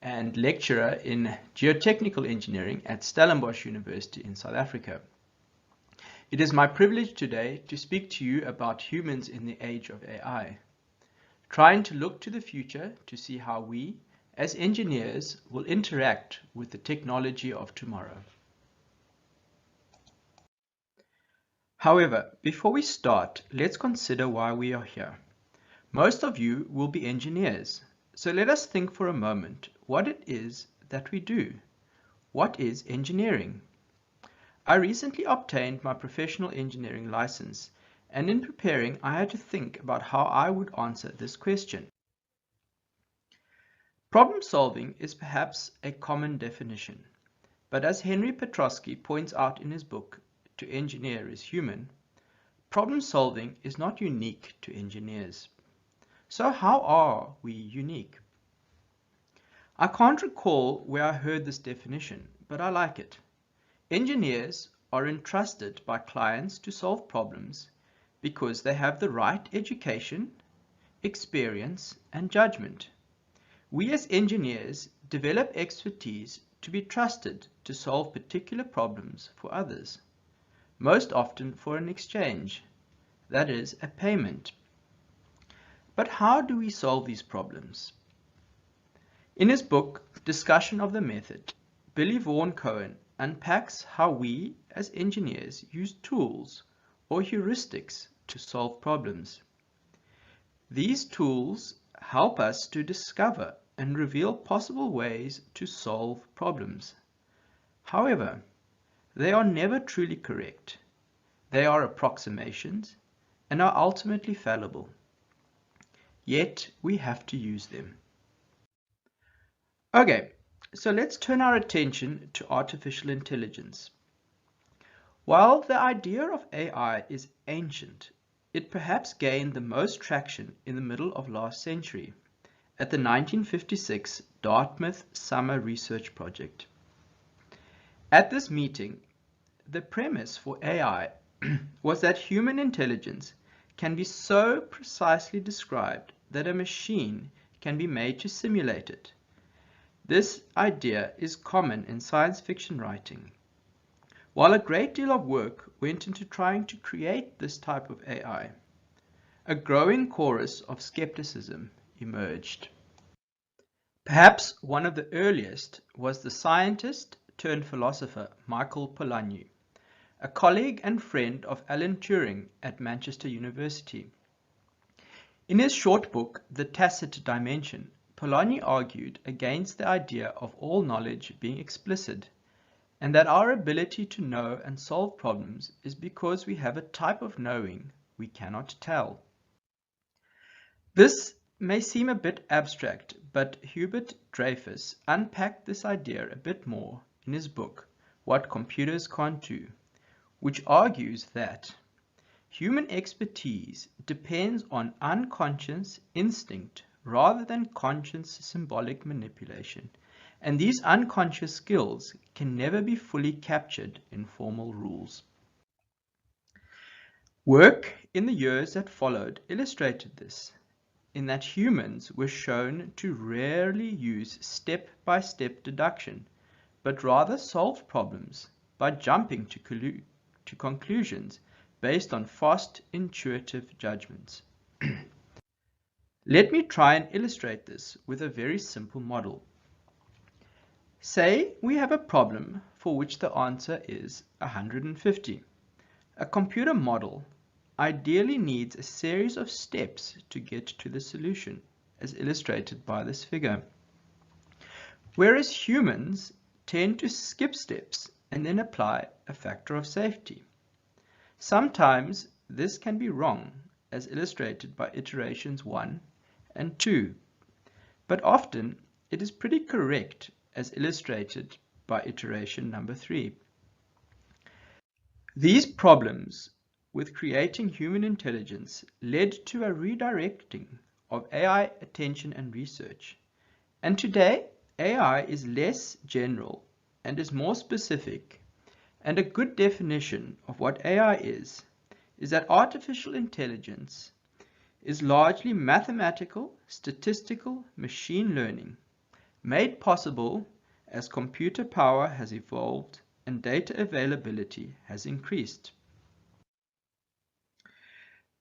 and lecturer in geotechnical engineering at Stellenbosch University in South Africa. It is my privilege today to speak to you about humans in the age of AI, trying to look to the future to see how we, as engineers, will interact with the technology of tomorrow. However, before we start, let's consider why we are here. Most of you will be engineers, so let us think for a moment what it is that we do. What is engineering? I recently obtained my professional engineering license, and in preparing, I had to think about how I would answer this question. Problem solving is perhaps a common definition, but as Henry Petrosky points out in his book, To Engineer is Human, problem solving is not unique to engineers. So how are we unique? I can't recall where I heard this definition, but I like it. Engineers are entrusted by clients to solve problems because they have the right education, experience, and judgment. We as engineers develop expertise to be trusted to solve particular problems for others, most often for an exchange, that is, a payment. But how do we solve these problems? In his book, Discussion of the Method, Billy Vaughan Cohen unpacks how we as engineers use tools or heuristics to solve problems. These tools help us to discover and reveal possible ways to solve problems. However, they are never truly correct. They are approximations, and are ultimately fallible. Yet we have to use them. Okay, so let's turn our attention to artificial intelligence. While the idea of AI is ancient, it perhaps gained the most traction in the middle of last century at the 1956 Dartmouth Summer Research Project. At this meeting, the premise for AI was that human intelligence can be so precisely described that a machine can be made to simulate it. This idea is common in science fiction writing. While a great deal of work went into trying to create this type of AI, a growing chorus of skepticism emerged. Perhaps one of the earliest was the scientist turned philosopher Michael Polanyi, a colleague and friend of Alan Turing at Manchester University. In his short book, The Tacit Dimension, Polanyi argued against the idea of all knowledge being explicit, and that our ability to know and solve problems is because we have a type of knowing we cannot tell. This may seem a bit abstract, but Hubert Dreyfus unpacked this idea a bit more in his book, What Computers Can't Do, which argues that human expertise depends on unconscious instinct rather than conscious symbolic manipulation, and these unconscious skills can never be fully captured in formal rules. Work in the years that followed illustrated this, in that humans were shown to rarely use step-by-step deduction, but rather solve problems by jumping to conclusions based on fast, intuitive judgments. Let me try and illustrate this with a very simple model. Say we have a problem for which the answer is 150. A computer model ideally needs a series of steps to get to the solution, as illustrated by this figure. Whereas humans tend to skip steps and then apply a factor of safety. Sometimes this can be wrong, as illustrated by iterations 1 and 2, but often it is pretty correct, as illustrated by iteration number 3. These problems with creating human intelligence led to a redirecting of AI attention and research. And today, AI is less general and is more specific. And a good definition of what AI is that artificial intelligence is largely mathematical, statistical machine learning, made possible as computer power has evolved and data availability has increased.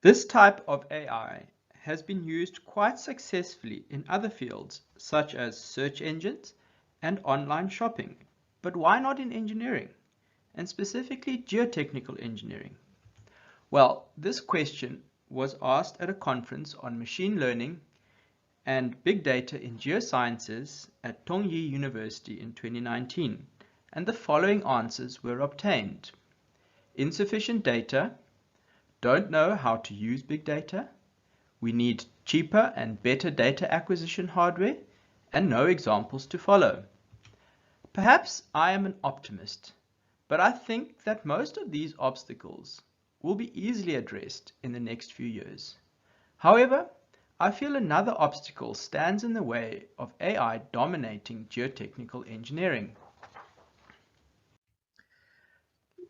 This type of AI has been used quite successfully in other fields, such as search engines and online shopping. But why not in engineering, and specifically geotechnical engineering? Well, this question was asked at a conference on machine learning and big data in geosciences at Tongyi University in 2019, and the following answers were obtained. Insufficient data, don't know how to use big data, we need cheaper and better data acquisition hardware, and no examples to follow. Perhaps I am an optimist, but I think that most of these obstacles will be easily addressed in the next few years. However, I feel another obstacle stands in the way of AI dominating geotechnical engineering.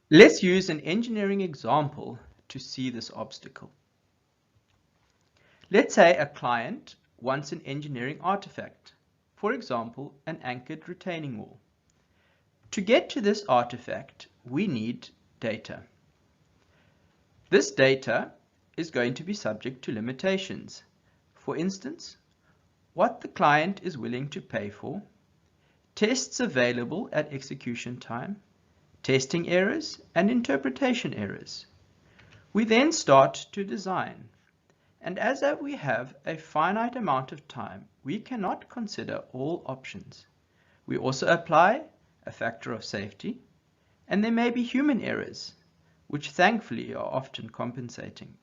Let's use an engineering example to see this obstacle. Let's say a client wants an engineering artifact, for example, an anchored retaining wall. To get to this artifact, we need data. This data is going to be subject to limitations. For instance, what the client is willing to pay for, tests available at execution time, testing errors, and interpretation errors. We then start to design. And as we have a finite amount of time, we cannot consider all options. We also apply a factor of safety, and there may be human errors, which thankfully are often compensating.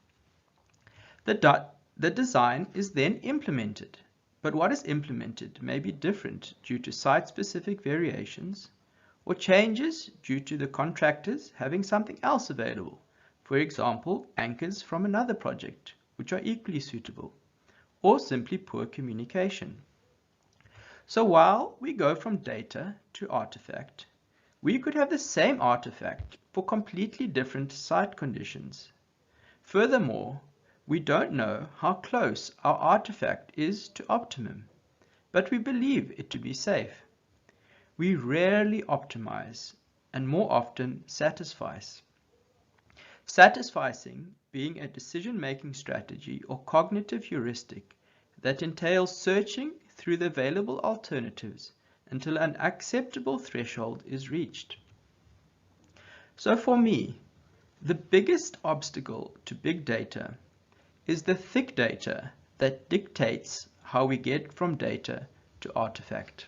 The design is then implemented, but what is implemented may be different due to site-specific variations or changes due to the contractors having something else available, for example, anchors from another project, which are equally suitable, or simply poor communication. So while we go from data to artifact, we could have the same artifact for completely different site conditions. Furthermore, we don't know how close our artifact is to optimum, but we believe it to be safe. We rarely optimize and more often satisfice. Satisficing being a decision-making strategy or cognitive heuristic that entails searching through the available alternatives until an acceptable threshold is reached. So for me, the biggest obstacle to big data is the thick data that dictates how we get from data to artifact.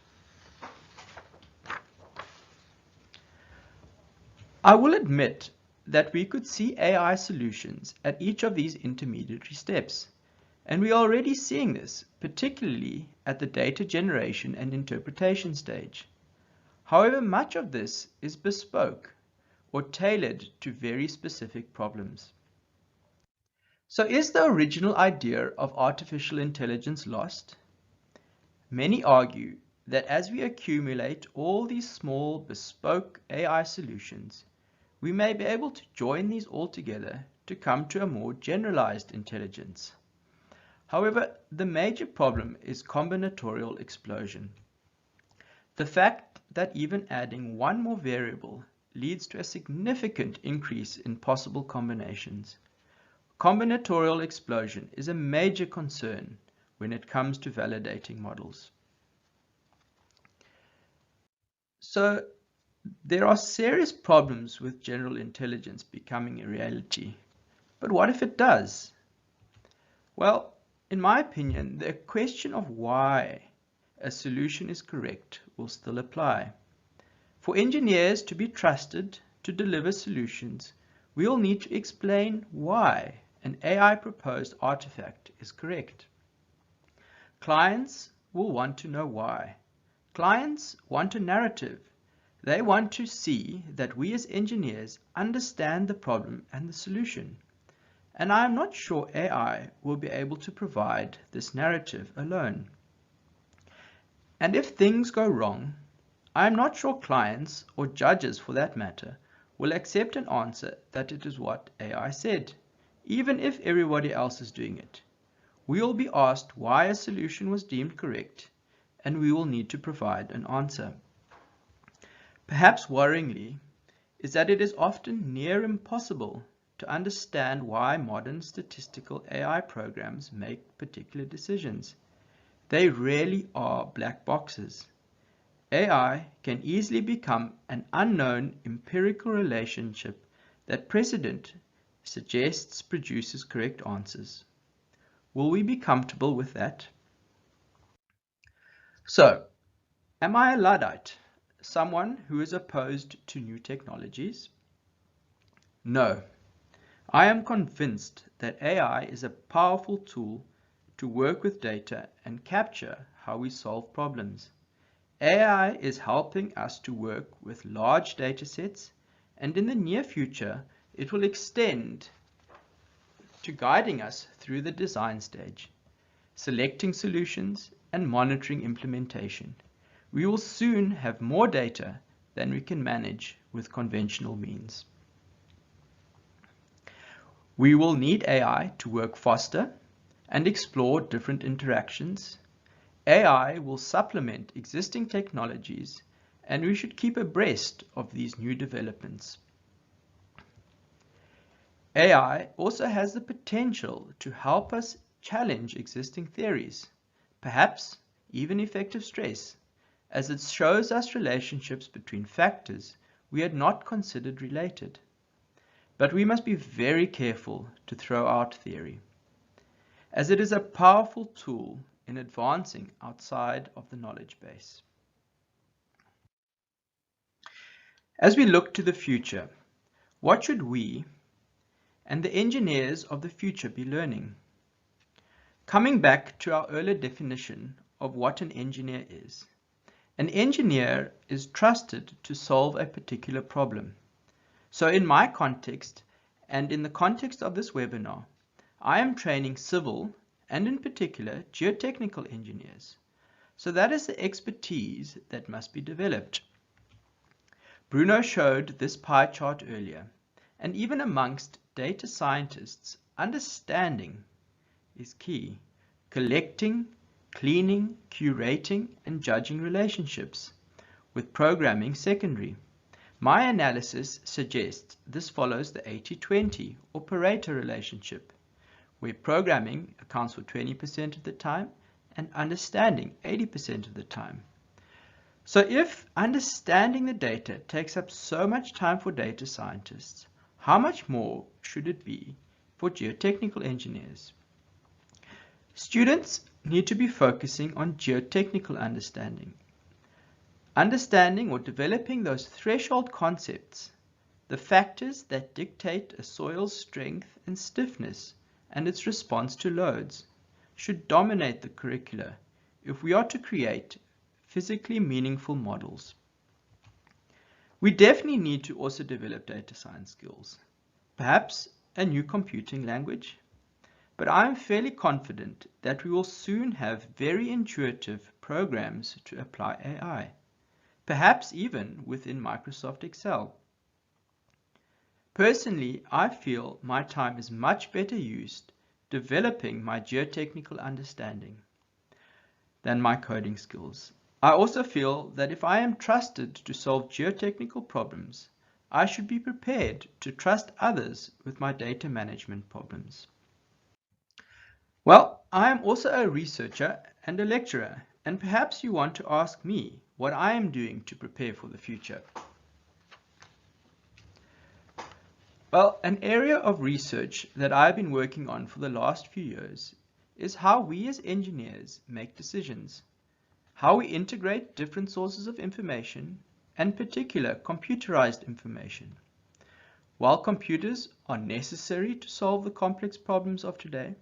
I will admit that we could see AI solutions at each of these intermediary steps, and we are already seeing this, particularly at the data generation and interpretation stage. However, much of this is bespoke or tailored to very specific problems. So is the original idea of artificial intelligence lost? Many argue that as we accumulate all these small bespoke AI solutions, we may be able to join these all together to come to a more generalized intelligence. However, the major problem is combinatorial explosion. The fact that even adding one more variable leads to a significant increase in possible combinations. Combinatorial explosion is a major concern when it comes to validating models. So there are serious problems with general intelligence becoming a reality. But what if it does? Well, in my opinion, the question of why a solution is correct will still apply. For engineers to be trusted to deliver solutions, we will need to explain why an AI proposed artifact is correct. Clients will want to know why. Clients want a narrative. They want to see that we as engineers understand the problem and the solution. And I am not sure AI will be able to provide this narrative alone. And if things go wrong, I am not sure clients, or judges for that matter, will accept an answer that it is what AI said, even if everybody else is doing it. We will be asked why a solution was deemed correct, and we will need to provide an answer. Perhaps worryingly is that it is often near impossible to understand why modern statistical AI programs make particular decisions. They rarely are black boxes. AI can easily become an unknown empirical relationship that precedent suggests produces correct answers. Will we be comfortable with that? So, am I a Luddite, someone who is opposed to new technologies? No. I am convinced that AI is a powerful tool to work with data and capture how we solve problems. AI is helping us to work with large data sets, and in the near future, it will extend to guiding us through the design stage, selecting solutions, and monitoring implementation. We will soon have more data than we can manage with conventional means. We will need AI to work faster and explore different interactions. AI will supplement existing technologies, and we should keep abreast of these new developments. AI also has the potential to help us challenge existing theories, perhaps even effective stress, as it shows us relationships between factors we had not considered related. But we must be very careful to throw out theory, as it is a powerful tool in advancing outside of the knowledge base. As we look to the future, what should we and the engineers of the future be learning? Coming back to our earlier definition of what an engineer is. An engineer is trusted to solve a particular problem. So in my context, and in the context of this webinar, I am training civil and in particular geotechnical engineers. So that is the expertise that must be developed. Bruno showed this pie chart earlier, and even amongst data scientists, understanding is key. Collecting, cleaning, curating, and judging relationships, with programming secondary. My analysis suggests this follows the 80-20 or Pareto relationship, where programming accounts for 20% of the time and understanding 80% of the time. So if understanding the data takes up so much time for data scientists, how much more should it be for geotechnical engineers? Students need to be focusing on geotechnical understanding. Understanding or developing those threshold concepts, the factors that dictate a soil's strength and stiffness and its response to loads, should dominate the curricula if we are to create physically meaningful models. We definitely need to also develop data science skills, perhaps a new computing language, but I am fairly confident that we will soon have very intuitive programs to apply AI, perhaps even within Microsoft Excel. Personally, I feel my time is much better used developing my geotechnical understanding than my coding skills. I also feel that if I am trusted to solve geotechnical problems, I should be prepared to trust others with my data management problems. Well, I am also a researcher and a lecturer, and perhaps you want to ask me what I am doing to prepare for the future. Well, an area of research that I've been working on for the last few years is how we as engineers make decisions, how we integrate different sources of information, and particular computerized information. While computers are necessary to solve the complex problems of today,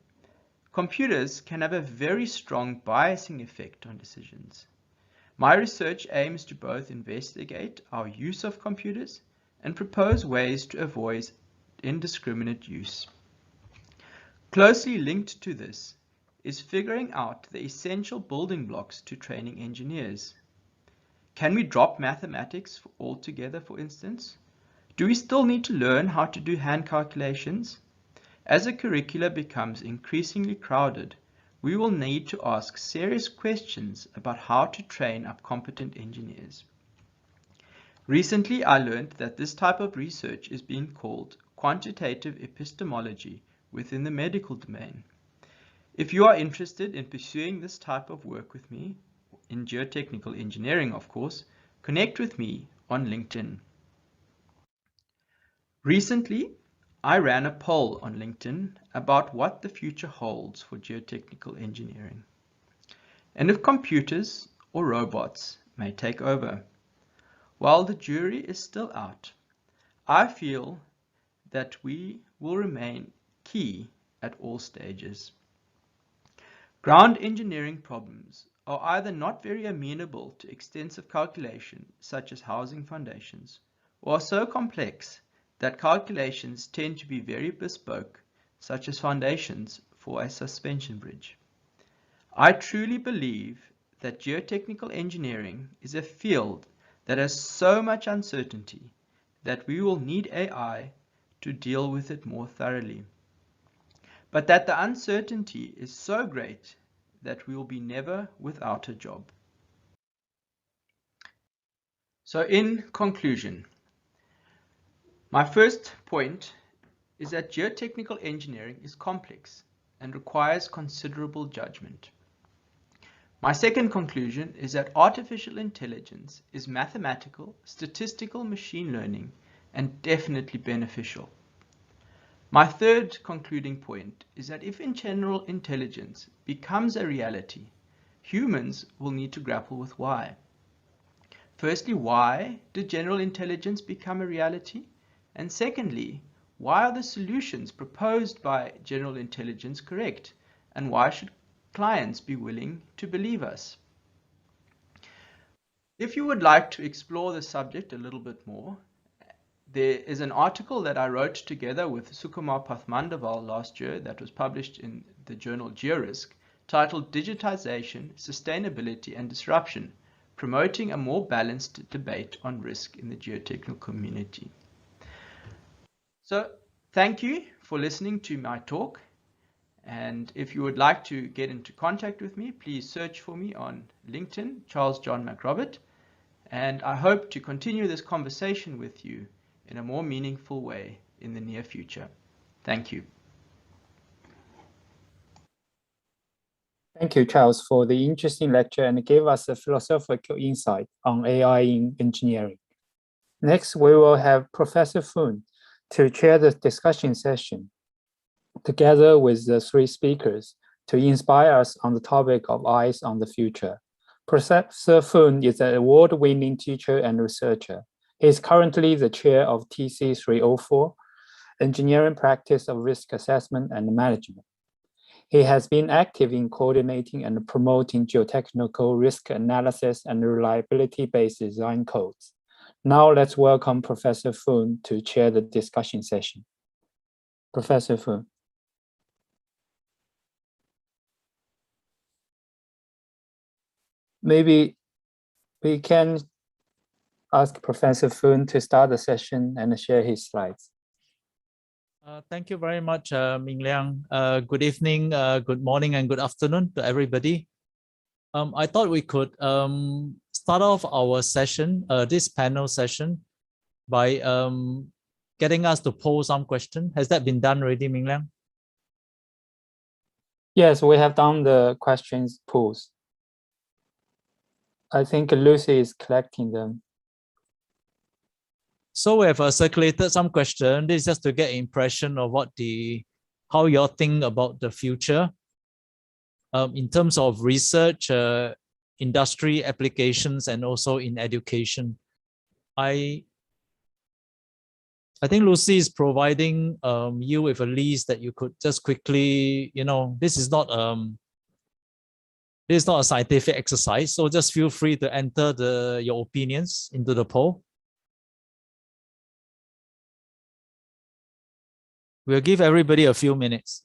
computers can have a very strong biasing effect on decisions. My research aims to both investigate our use of computers and propose ways to avoid indiscriminate use. Closely linked to this is figuring out the essential building blocks to training engineers. Can we drop mathematics altogether, for instance? Do we still need to learn how to do hand calculations? As a curricula becomes increasingly crowded, we will need to ask serious questions about how to train up competent engineers. Recently, I learned that this type of research is being called quantitative epistemology within the medical domain. If you are interested in pursuing this type of work with me, in geotechnical engineering of course, connect with me on LinkedIn. Recently, I ran a poll on LinkedIn about what the future holds for geotechnical engineering, and if computers or robots may take over. While the jury is still out, I feel that we will remain key at all stages. Ground engineering problems are either not very amenable to extensive calculation, such as housing foundations, or are so complex that calculations tend to be very bespoke, such as foundations for a suspension bridge. I truly believe that geotechnical engineering is a field that has so much uncertainty that we will need AI to deal with it more thoroughly, but that the uncertainty is so great that we will be never without a job. So in conclusion, my first point is that geotechnical engineering is complex and requires considerable judgment. My second conclusion is that artificial intelligence is mathematical, statistical machine learning, and definitely beneficial. My third concluding point is that if general intelligence becomes a reality, humans will need to grapple with why. Firstly, why did general intelligence become a reality? And secondly, why are the solutions proposed by general intelligence correct? and why should clients be willing to believe us? If you would like to explore the subject a little bit more, there is an article that I wrote together with Sukumar Pathmandaval last year that was published in the journal Georisk, titled Digitization, Sustainability and Disruption, Promoting a More Balanced Debate on Risk in the Geotechnical Community. So thank you for listening to my talk. And if you would like to get into contact with me, please search for me on LinkedIn, Charles John McRobert. And I hope to continue this conversation with you in a more meaningful way in the near future. Thank you. Thank you, Charles, for the interesting lecture and gave us a philosophical insight on AI in engineering. Next, we will have Professor Foon to chair the discussion session, together with the three speakers, to inspire us on the topic of eyes on the future. Professor Foon is an award-winning teacher and researcher. He is currently the chair of TC 304, Engineering Practice of Risk Assessment and Management. He has been active in coordinating and promoting geotechnical risk analysis and reliability-based design codes. Now let's welcome Professor Foon to chair the discussion session. Professor Foon. Maybe we can ask Professor Foon to start the session and share his slides. Thank you very much, Ming Liang. Good evening, good morning, and good afternoon to everybody. I thought we could start off our session, this panel session, by getting us to pose some questions. Has that been done already, Ming Liang? Yes, we have done the questions posed. I think Lucy is collecting them. So we have circulated some questions. This is just to get an impression of how you all think about the future in terms of research, industry applications, and also in education. I think Lucy is providing you with a list that you could just quickly, this is not a scientific exercise, so just feel free to enter your opinions into the poll. We'll give everybody a few minutes.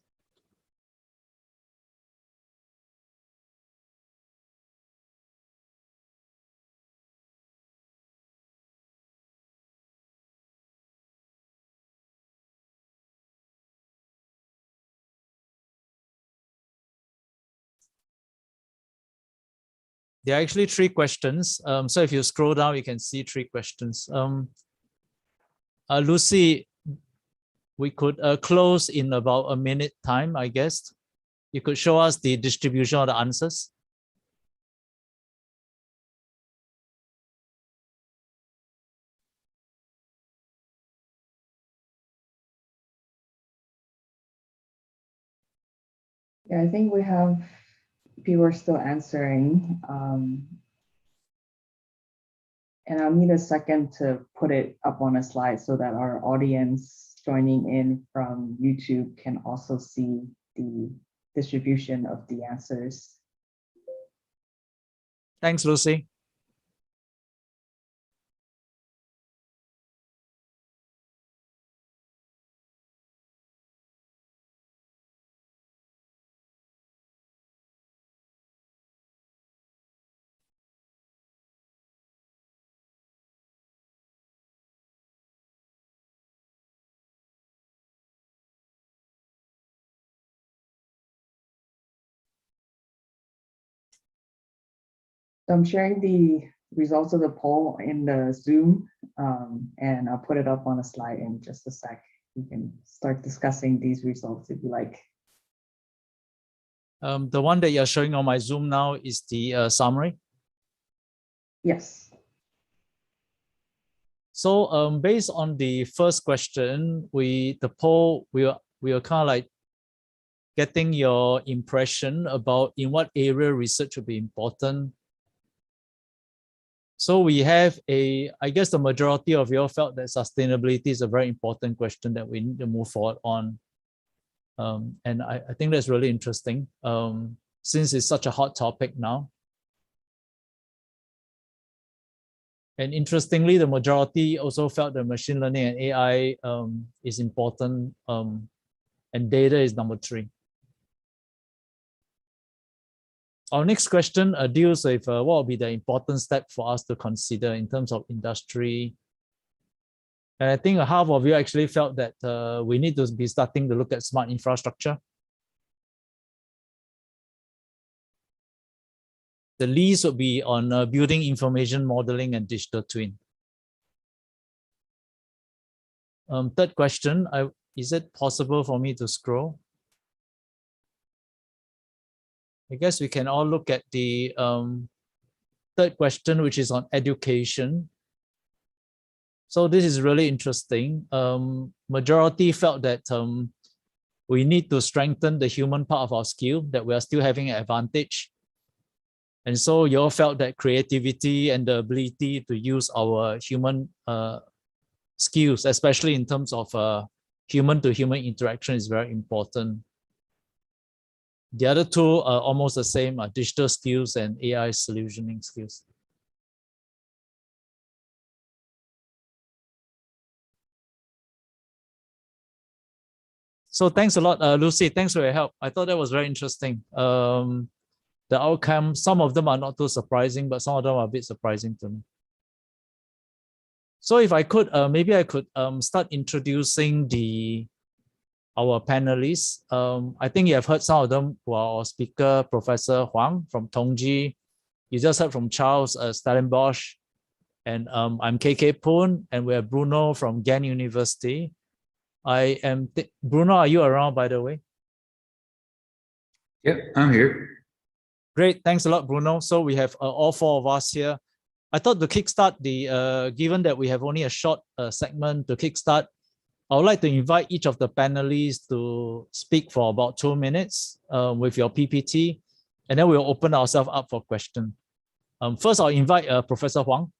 There are actually 3 questions. So if you scroll down, you can see 3 questions. Lucy, we could close in about a minute time, I guess. You could show us the distribution of the answers. Yeah, I think we have people are still answering. And I'll need a second to put it up on a slide so that our audience joining in from YouTube can also see the distribution of the answers. Thanks, Lucy. So I'm sharing the results of the poll in the Zoom, and I'll put it up on a slide in just a sec. You can start discussing these results if you like. The one that you're showing on my Zoom now is the summary. Yes. So based on the first question, the poll, we are kind of like getting your impression about in what area research will be important. So we have I guess the majority of you all felt that sustainability is a very important question that we need to move forward on. And I think that's really interesting since it's such a hot topic now. And interestingly, the majority also felt that machine learning and AI is important, and data is number 3. Our next question deals with what will be the important step for us to consider in terms of industry. And I think half of you actually felt that we need to be starting to look at smart infrastructure. The least would be on building information modeling and digital twin. Third question, is it possible for me to scroll? I guess we can all look at the third question, which is on education. So this is really interesting. Majority felt that we need to strengthen the human part of our skill, that we are still having an advantage. And so you all felt that creativity and the ability to use our human skills, especially in terms of human-to-human interaction, is very important. The other two are almost the same, digital skills and AI solutioning skills. So thanks a lot, Lucy. Thanks for your help. I thought that was very interesting. The outcome, some of them are not too surprising, but some of them are a bit surprising to me. So if I could, maybe I could start introducing our panelists. I think you have heard some of them who are our speaker, Professor Huang from Tongji. You just heard from Charles Stellenbosch. And I'm KK Poon, and we have Bruno from Ghent University. Bruno, are you around, by the way? Yeah, I'm here. Great, thanks a lot, Bruno. So we have all 4 of us here. I thought to kickstart given that we have only a short segment to kickstart, I would like to invite each of the panelists to speak for about 2 minutes with your PPT, and then we'll open ourselves up for questions. First, I'll invite Professor Huang.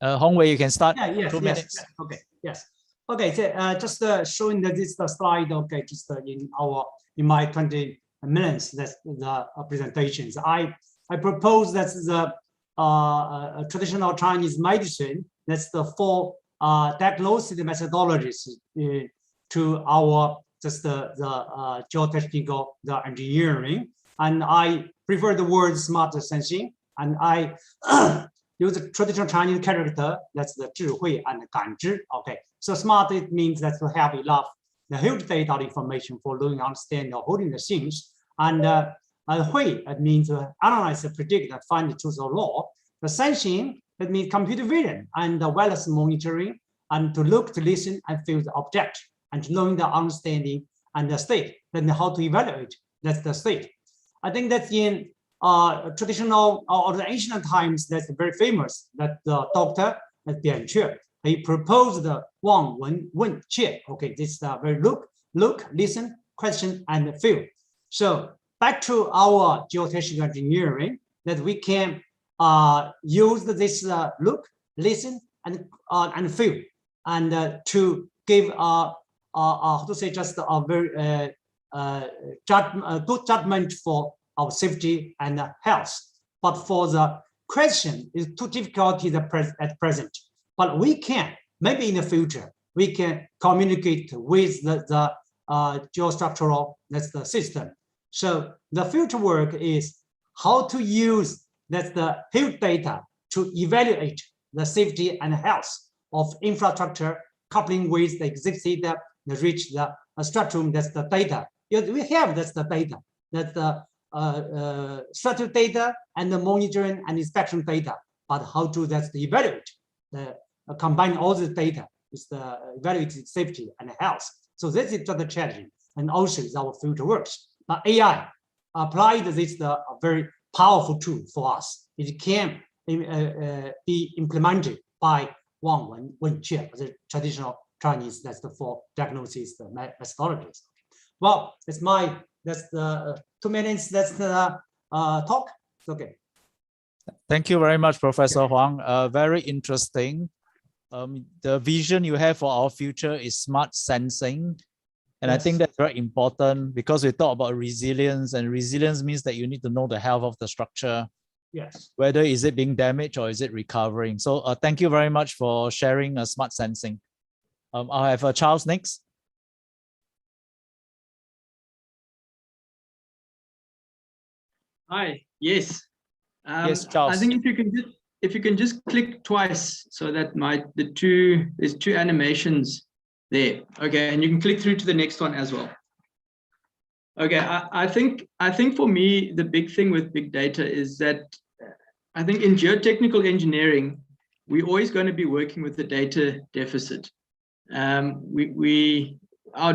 Hongwei, you can start. Yeah, yes, 2 minutes. Yes, okay, yes. Okay, so just showing this slide, okay, just in my 20 minutes, that's the presentations. I propose that's the traditional Chinese medicine, that's the 4 diagnostic methodologies to our just the geotechnical, the engineering, and I prefer the word smart sensing, and I use the traditional Chinese character, that's the 智慧 and 感知. Okay, so smart, it means that to have enough the huge data information for learning, understand, or holding the things, and hui, it means analyze, predict, find the truth or law. The sensing, that means computer vision and wireless monitoring, and to look, to listen, and feel the object, and to learn the understanding and the state, then how to evaluate, that's the state. I think that's in traditional or the ancient times, that's very famous, that the doctor Bian Que, he proposed the Wang Wen Wen Qie. Okay, this is very look, listen, question, and feel. So back to our geotechnical engineering, that we can use this look, listen, and feel, and to give how to say, just a very good judgment for our safety and health. But for the question, is too difficult at present. But we can, maybe in the future, we can communicate with the geostructural, that's the system. So the future work is how to use that's the huge data to evaluate the safety and health of infrastructure, coupling with the existing, the rich, the structure, that's the data. We have that's the data, that's the structural data and the monitoring and inspection data. But how to that's the evaluate, combine all the data is the evaluate safety and health. So this is the challenge, and also is our future works. But AI applied this a very powerful tool for us. It can be implemented by Wang Wen Wen Qie, the traditional Chinese, that's the 4 diagnosis methodologies. Well, that's the 2 minutes, that's the talk. Okay. Thank you very much, Professor Huang. Very interesting. the vision you have for our future is smart sensing. And I think Yes. that's very important because we talk about resilience, and resilience means that you need to know the health of the structure, Yes. whether is it being damaged or is it recovering. So thank you very much for sharing smart sensing. I'll have Charles next. Hi. Yes. Yes, I Charles. think if you can just click twice so that there's two animations there. Okay, and you can click through to the next one as well. Okay, I think for me the big thing with big data is that I think in geotechnical engineering we're always going to be working with the data deficit. Our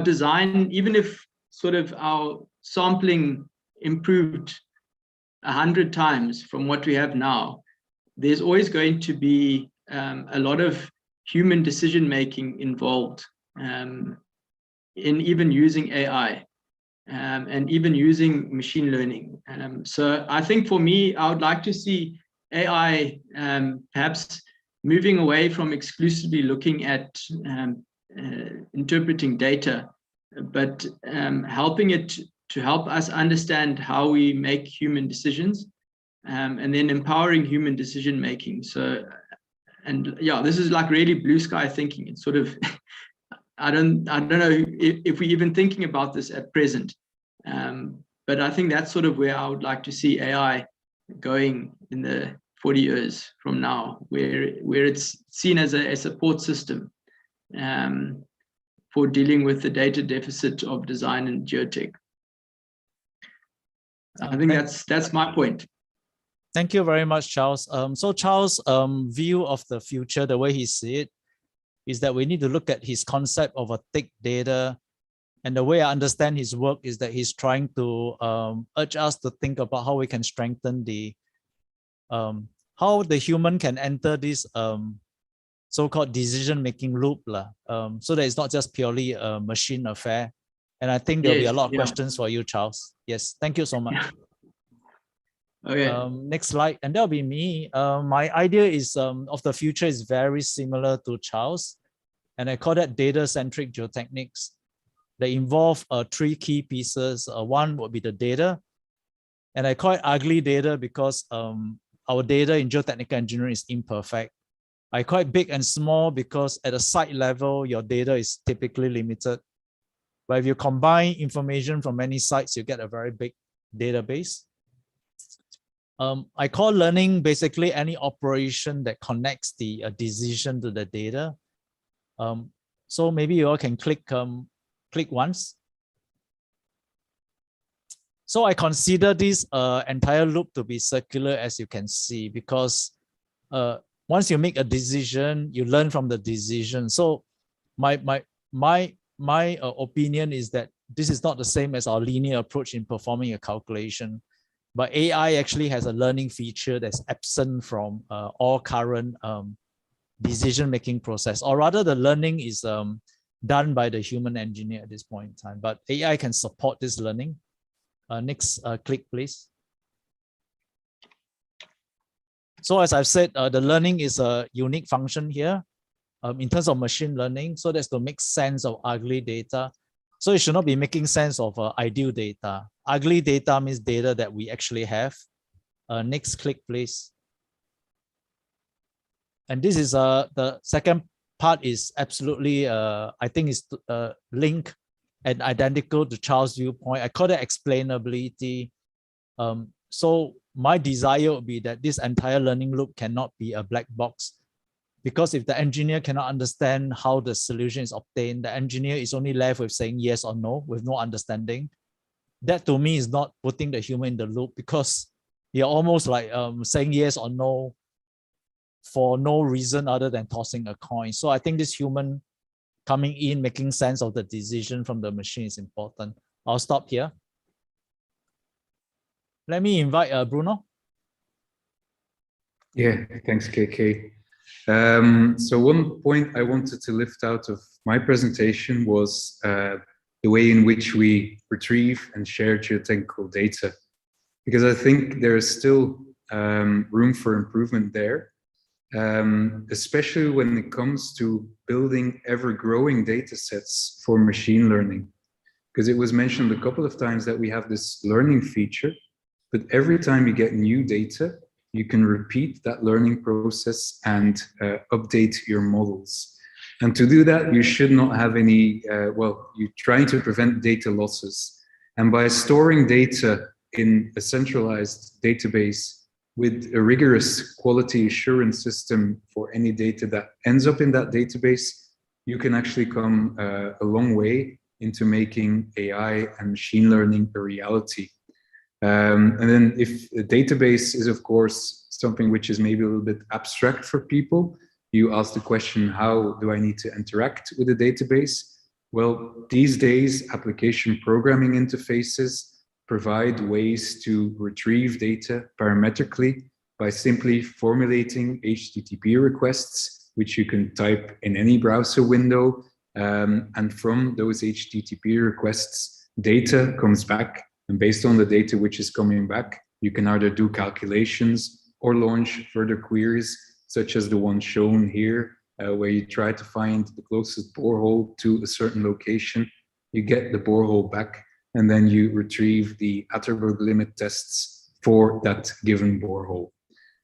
design, even if sort of our sampling improved 100 times from what we have now, there's always going to be a lot of human decision making involved in even using AI and even using machine learning. So I think for me, I would like to see AI perhaps moving away from exclusively looking at interpreting data, but helping it to help us understand how we make human decisions, and then empowering human decision making. So, and yeah, this is like really blue sky thinking. It's sort of I don't know if we're even thinking about this at present, but I think that's sort of where I would like to see AI going in the 40 years from now, where it's seen as a support system for dealing with the data deficit of design and geotech. I think that's my point. Thank you very much, Charles. So Charles' view of the future, the way he sees it, is that we need to look at his concept of a thick data. And the way I understand his work is that he's trying to urge us to think about how we can strengthen the, how the human can enter this so-called decision-making loop, so that it's not just purely a machine affair. And I think there'll be a lot of questions for you, Charles. Yes, thank you so much. Okay. Next slide, and that'll be me. My idea is of the future is very similar to Charles, and I call that data-centric geotechnics. They involve three key pieces. One would be the data, and I call it ugly data because our data in geotechnical engineering is imperfect. I call it big and small because at a site level, your data is typically limited. But if you combine information from many sites, you get a very big database. I call learning basically any operation that connects the decision to the data. So maybe you all can click once. So I consider this entire loop to be circular, as you can see, because once you make a decision, you learn from the decision. So my opinion is that this is not the same as our linear approach in performing a calculation, but AI actually has a learning feature that's absent from all current decision-making process, or rather the learning is done by the human engineer at this point in time, but AI can support this learning. Next click, please. So as I've said, the learning is a unique function here in terms of machine learning. So that's to make sense of ugly data. So it should not be making sense of ideal data. Ugly data means data that we actually have. Next click, please. And this is the second part is absolutely, I think is linked and identical to Charles' viewpoint. I call it explainability. So my desire would be that this entire learning loop cannot be a black box, because if the engineer cannot understand how the solution is obtained, the engineer is only left with saying yes or no with no understanding. That to me is not putting the human in the loop, because you're almost like saying yes or no for no reason other than tossing a coin. So I think this human coming in, making sense of the decision from the machine is important. I'll stop here. Let me invite Bruno. Yeah, thanks, KK. So one point I wanted to lift out of my presentation was the way in which we retrieve and share geotechnical data, because I think there is still room for improvement there. especially when it comes to building ever-growing data sets for machine learning. Because it was mentioned a couple of times that we have this learning feature, but every time you get new data, you can repeat that learning process and update your models. And to do that, you should not have any, well, you're trying to prevent data losses. And by storing data in a centralized database with a rigorous quality assurance system for any data that ends up in that database, you can actually come a long way into making AI and machine learning a reality. And then if a database is, of course, something which is maybe a little bit abstract for people, you ask the question, how do I need to interact with a database? Well, these days, application programming interfaces provide ways to retrieve data parametrically by simply formulating HTTP requests, which you can type in any browser window. And from those HTTP requests, data comes back. And based on the data which is coming back, you can either do calculations or launch further queries, such as the one shown here, where you try to find the closest borehole to a certain location. You get the borehole back, and then you retrieve the Atterberg limit tests for that given borehole.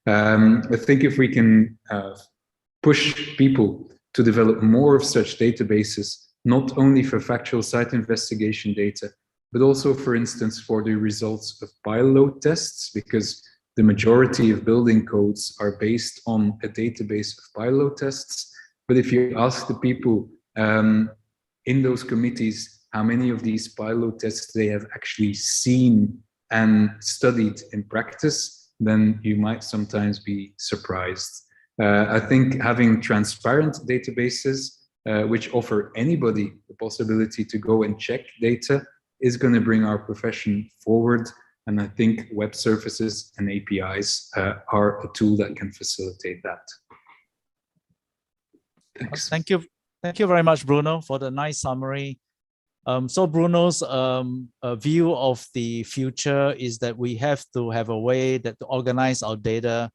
I think if we can push people to develop more of such databases, not only for factual site investigation data, but also, for instance, for the results of pile load tests, because the majority of building codes are based on a database of pile load tests. But if you ask the people in those committees how many of these pile load tests they have actually seen and studied in practice, then you might sometimes be surprised. I think having transparent databases, which offer anybody the possibility to go and check data, is going to bring our profession forward. And I think web services and APIs are a tool that can facilitate that. Thanks. Thank you. Thank you very much, Bruno, for the nice summary. So Bruno's view of the future is that we have to have a way that to organize our data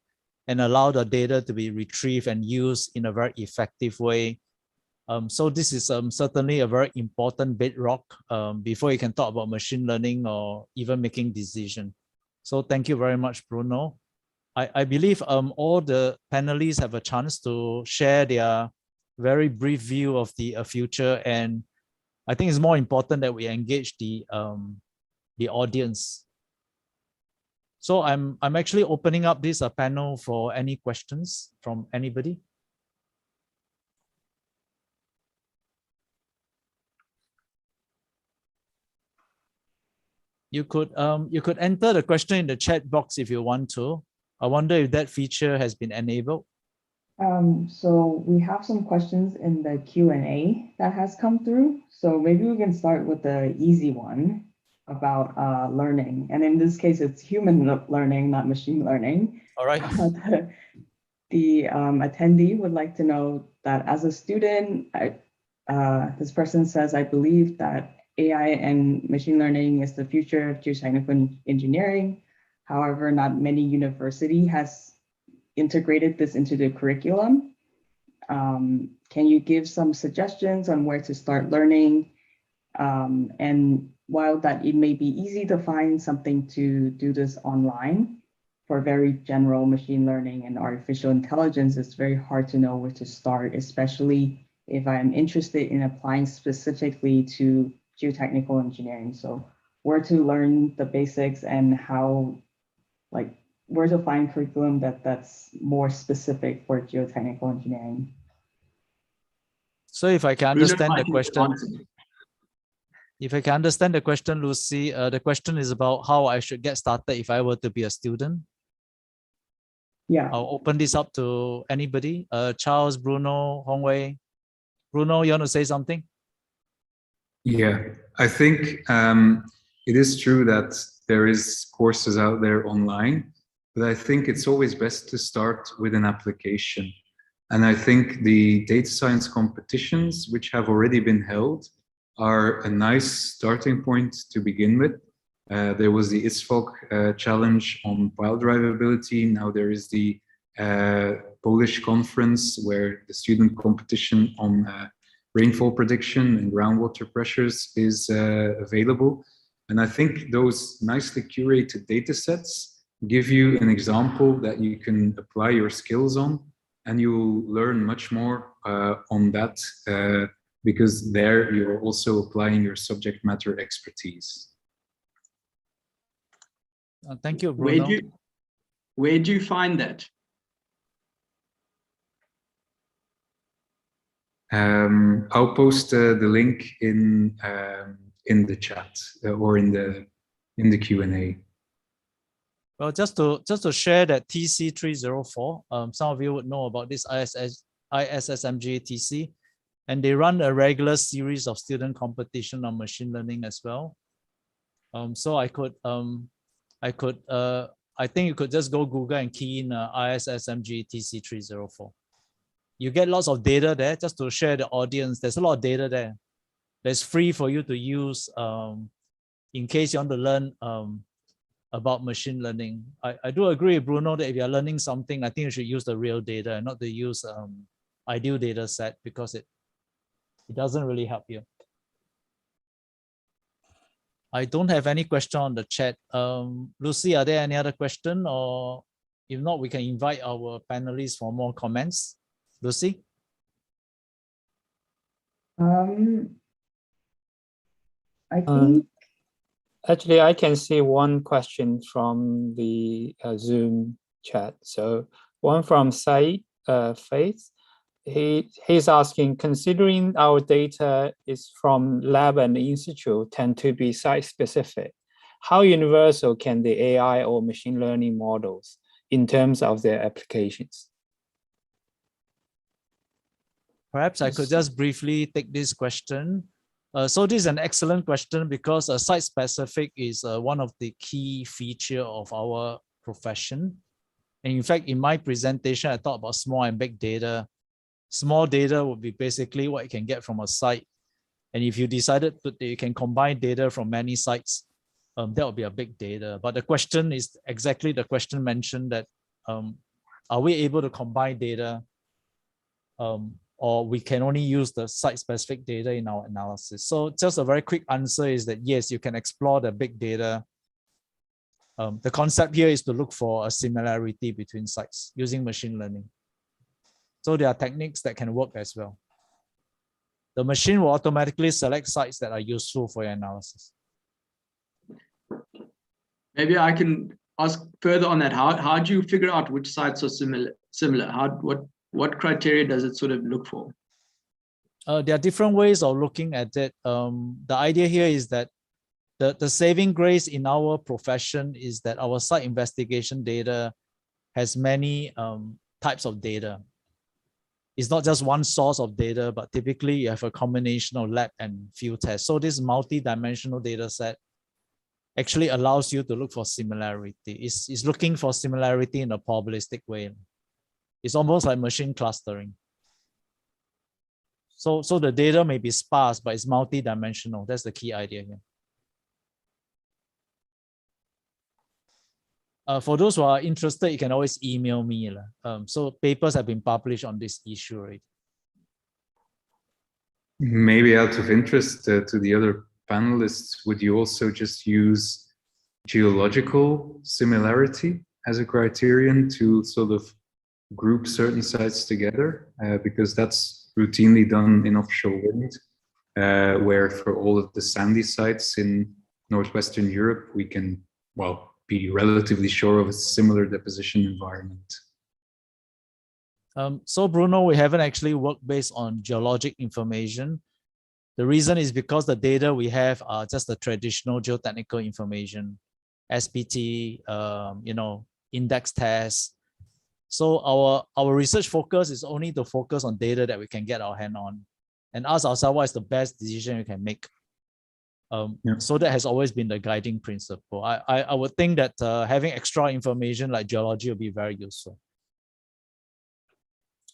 and allow the data to be retrieved and used in a very effective way. So this is certainly a very important bedrock before you can talk about machine learning or even making decisions. So thank you very much, Bruno. I believe all the panelists have a chance to share their very brief view of the future, and I think it's more important that we engage the audience. So I'm actually opening up this panel for any questions from anybody. You could enter the question in the chat box if you want to. I wonder if that feature has been enabled. So we have some questions in the Q&A that has come through. So maybe we can start with the easy one about learning. And in this case, it's human learning, not machine learning. All right. The attendee would like to know that as a student, this person says, I believe that AI and machine learning is the future of geotechnical engineering. However, not many university has integrated this into the curriculum. Can you give some suggestions on where to start learning? And while that it may be easy to find something to do this online, for very general machine learning and artificial intelligence, it's very hard to know where to start, especially if I'm interested in applying specifically to geotechnical engineering. So where to learn the basics and how, like, where to find curriculum that's more specific for geotechnical engineering. So if I can understand the question, Lucy, the question is about how I should get started if I were to be a student. Yeah. I'll open this up to anybody. Charles, Bruno, Hongwei. Bruno, you want to say something? Yeah, I think it is true that there is courses out there online, but I think it's always best to start with an application. And I think the data science competitions, which have already been held, are a nice starting point to begin with. There was the ISFOG challenge on pile drivability. Now there is the Polish conference where the student competition on rainfall prediction and groundwater pressures is available. And I think those nicely curated data sets give you an example that you can apply your skills on, and you'll learn much more on that because there you're also applying your subject matter expertise. Thank you, Bruno. Where do you find that? I'll post the link in the chat or in the Q&A. Well, just to share that TC304, some of you would know about this ISSMG TC, and they run a regular series of student competition on machine learning as well. So I think you could just go Google and key in ISSMG TC304. You get lots of data there. Just to share the audience, there's a lot of data there that's free for you to use in case you want to learn about machine learning. I do agree with Bruno that if you're learning something, I think you should use the real data and not to use ideal data set, because it doesn't really help you. I don't have any question on the chat. Lucy, are there any other question? Or if not, we can invite our panelists for more comments. Lucy? I think Actually, I can see one question from the Zoom chat. So one from Said Faith. He's asking, considering our data is from lab and institute tend to be site specific, how universal can the AI or machine learning models in terms of their applications? Perhaps I could just briefly take this question. So this is an excellent question because site-specific is one of the key feature of our profession. And in fact, in my presentation, I talked about small and big data. Small data would be basically what you can get from a site. And if you decided that you can combine data from many sites, that would be a big data. But the question is exactly the question mentioned that, are we able to combine data or we can only use the site-specific data in our analysis? So just a very quick answer is that yes, you can explore the big data. The concept here is to look for a similarity between sites using machine learning. So there are techniques that can work as well. The machine will automatically select sites that are useful for your analysis. Maybe I can ask further on that. How do you figure out which sites are similar? What criteria does it sort of look for? There are different ways of looking at it. The idea here is that the saving grace in our profession is that our site investigation data has many types of data. It's not just one source of data, but typically you have a combination of lab and field tests. So this multi-dimensional data set actually allows you to look for similarity. It's looking for similarity in a probabilistic way. It's almost like machine clustering. So the data may be sparse, but it's multi-dimensional. That's the key idea here. For those who are interested, you can always email me. So papers have been published on this issue already. Maybe out of interest to the other panelists, would you also just use geological similarity as a criterion to sort of group certain sites together? Because that's routinely done in offshore wind, where for all of the sandy sites in Northwestern Europe, we can, well, be relatively sure of a similar deposition environment. So Bruno, we haven't actually worked based on geologic information. The reason is because the data we have are just the traditional geotechnical information, SPT, index tests. So our research focus is only to focus on data that we can get our hand on and ask ourselves what is the best decision we can make. So that has always been the guiding principle. I would think that having extra information like geology will be very useful.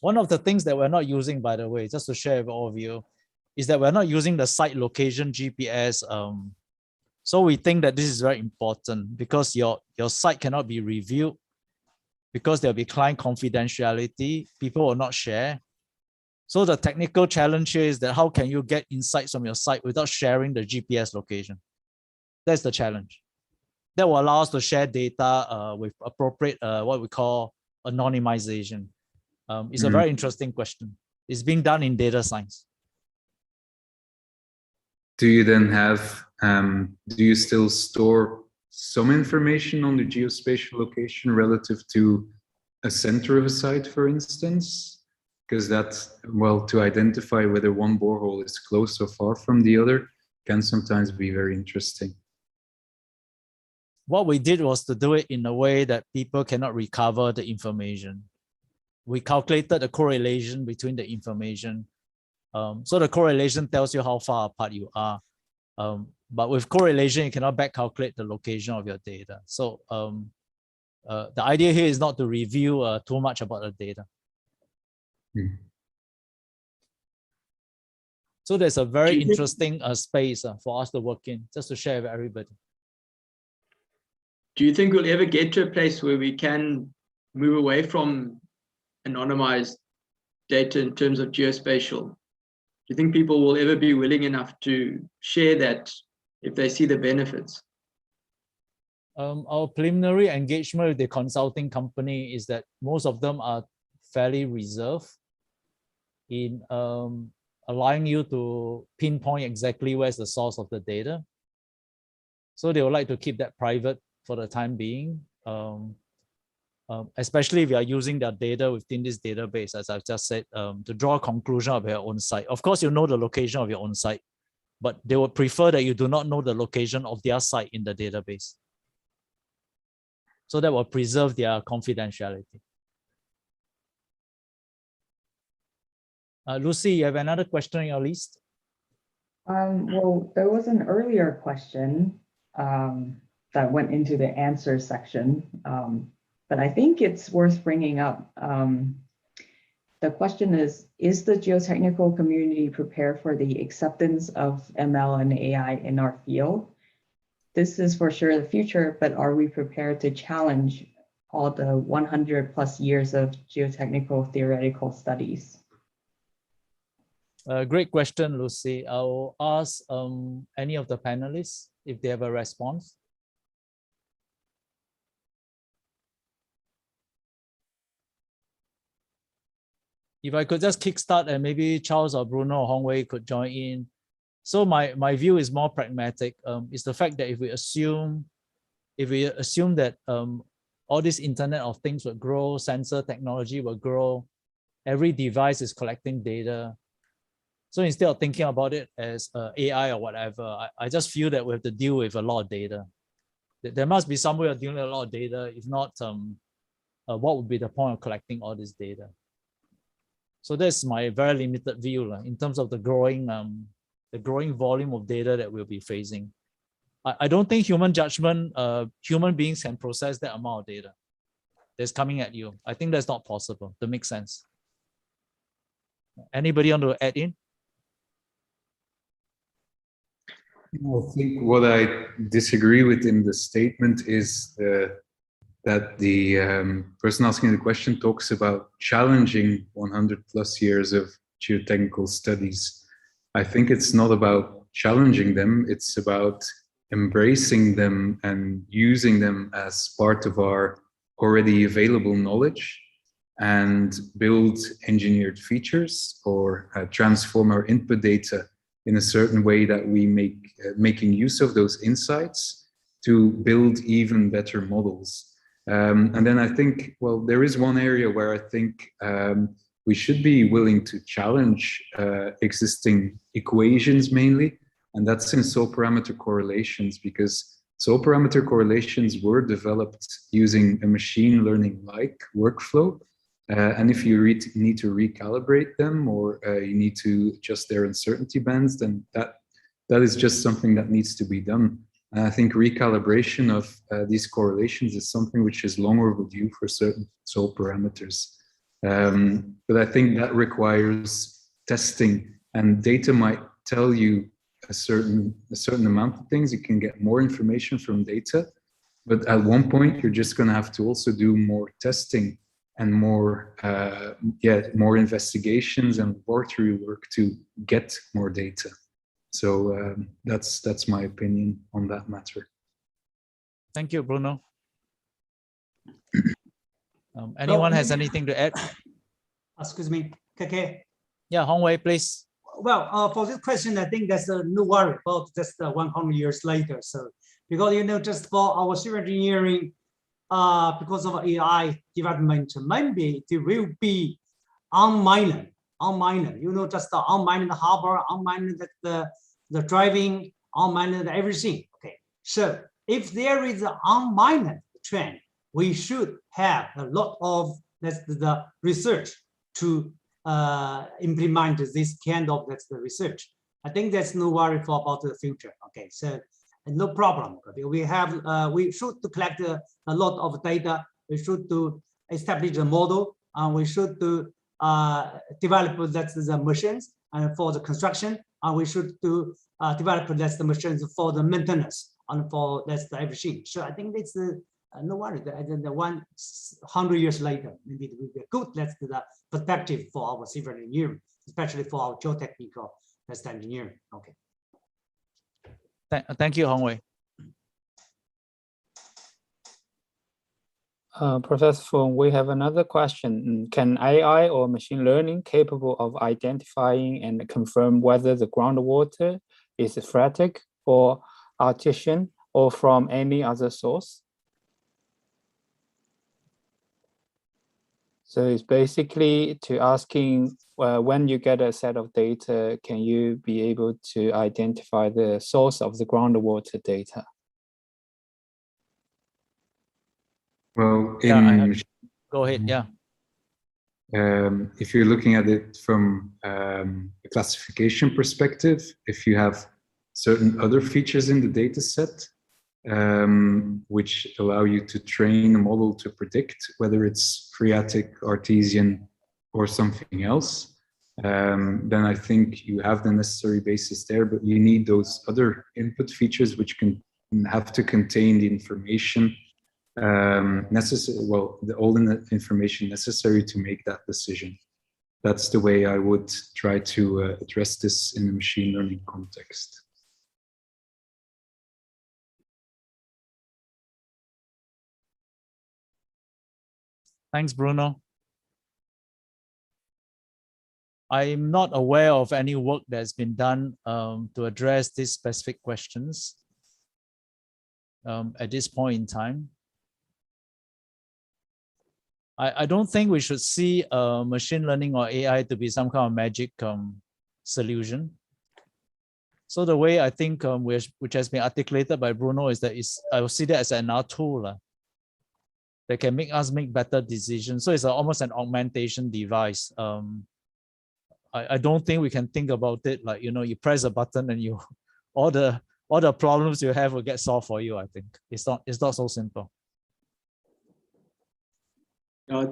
One of the things that we're not using, by the way, just to share with all of you, is that we're not using the site location GPS. So we think that this is very important because your site cannot be reviewed because there'll be client confidentiality, people will not share. So the technical challenge here is that how can you get insights from your site without sharing the GPS location? That's the challenge. That will allow us to share data with appropriate, what we call anonymization. It's a very interesting question. It's being done in data science. Do you then have, do you still store some information on the geospatial location relative to a center of a site, for instance? Because that's, well, to identify whether one borehole is close or far from the other can sometimes be very interesting. What we did was to do it in a way that people cannot recover the information. We calculated the correlation between the information. So the correlation tells you how far apart you are. But with correlation, you cannot back calculate the location of your data. So the idea here is not to review too much about the data. So there's a very interesting space for us to work in, just to share with everybody. Do you think we'll ever get to a place where we can move away from anonymized data in terms of geospatial? Do you think people will ever be willing enough to share that if they see the benefits? Our preliminary engagement with the consulting company is that most of them are fairly reserved in allowing you to pinpoint exactly where's the source of the data. So they would like to keep that private for the time being, especially if you are using their data within this database, as I've just said, to draw a conclusion of your own site. Of course, you know the location of your own site, but they would prefer that you do not know the location of their site in the database. So that will preserve their confidentiality. Lucy, you have another question on your list? Well, there was an earlier question that went into the answer section, but I think it's worth bringing up. The question is the geotechnical community prepared for the acceptance of ML and AI in our field? This is for sure the future, but are we prepared to challenge all the 100+ years of geotechnical theoretical studies? Great question, Lucy. I'll ask any of the panelists if they have a response. If I could just kickstart and maybe Charles or Bruno or Hongwei could join in. So my view is more pragmatic. It's the fact that if we assume that all this Internet of Things will grow, sensor technology will grow, every device is collecting data. So instead of thinking about it as AI or whatever, I just feel that we have to deal with a lot of data. There must be some way of dealing with a lot of data. If not, what would be the point of collecting all this data? So that's my very limited view in terms of the growing volume of data that we'll be facing. I don't think human judgment, human beings can process that amount of data that's coming at you. I think that's not possible to make sense. Anybody want to add in? I think what I disagree with in the statement is that the person asking the question talks about challenging 100+ years of geotechnical studies. I think it's not about challenging them, it's about embracing them and using them as part of our already available knowledge and build engineered features or transform our input data in a certain way that we making use of those insights to build even better models. And then I think, well, there is one area where I think we should be willing to challenge existing equations mainly, and that's in soil parameter correlations, because soil parameter correlations were developed using a machine learning-like workflow. And if you need to recalibrate them or you need to adjust their uncertainty bands, then that is just something that needs to be done. And I think recalibration of these correlations is something which is long overdue for certain soil parameters. But I think that requires testing, and data might tell you a certain amount of things. You can get more information from data, But at one point, you're just going to have to also do more testing and more, more investigations and laboratory work to get more data. So that's my opinion on that matter. Thank you, Bruno. Anyone has anything to add? Excuse me, KK. Yeah, Hongwei, please. Well, for this question, I think there's no worry about just 100 years later. So, because just for our civil engineering, because of AI development, maybe it will be unmined, just unmined the harbor, unmined the driving, unmined everything. Okay, so if there is an unmined trend, we should have a lot of the research to implement this kind of the research. I think there's no worry about the future. Okay, so no problem. We have we should collect a lot of data. We should to establish a model, and we should to develop the machines and for the construction, and we should to develop the machines for the maintenance and for everything. So I think it's no worry. The 100 years later, maybe it will be good. That's the perspective for our civil engineering, especially for our geotechnical engineering. Okay. Thank you, Hongwei. Professor Fung, we have another question. Can AI or machine learning capable of identifying and confirm whether the groundwater is phreatic or artesian or from any other source? So it's basically to asking when you get a set of data, can you be able to identify the source of the groundwater data? Well, go ahead. Yeah. If you're looking at it from a classification perspective, if you have certain other features in the data set, which allow you to train a model to predict whether it's phreatic, artesian, or something else, then I think you have the necessary basis there, but you need those other input features which can have to contain the information necessary, all the information necessary to make that decision. That's the way I would try to address this in the machine learning context. Thanks, Bruno. I'm not aware of any work that's been done to address these specific questions at this point in time. I don't think we should see machine learning or AI to be some kind of magic solution. So the way I think which has been articulated by Bruno is that I will see that as another tool that can make us make better decisions. So it's almost an augmentation device. I don't think we can think about it like, you press a button and all the problems you have will get solved for you. I think it's not so simple. No,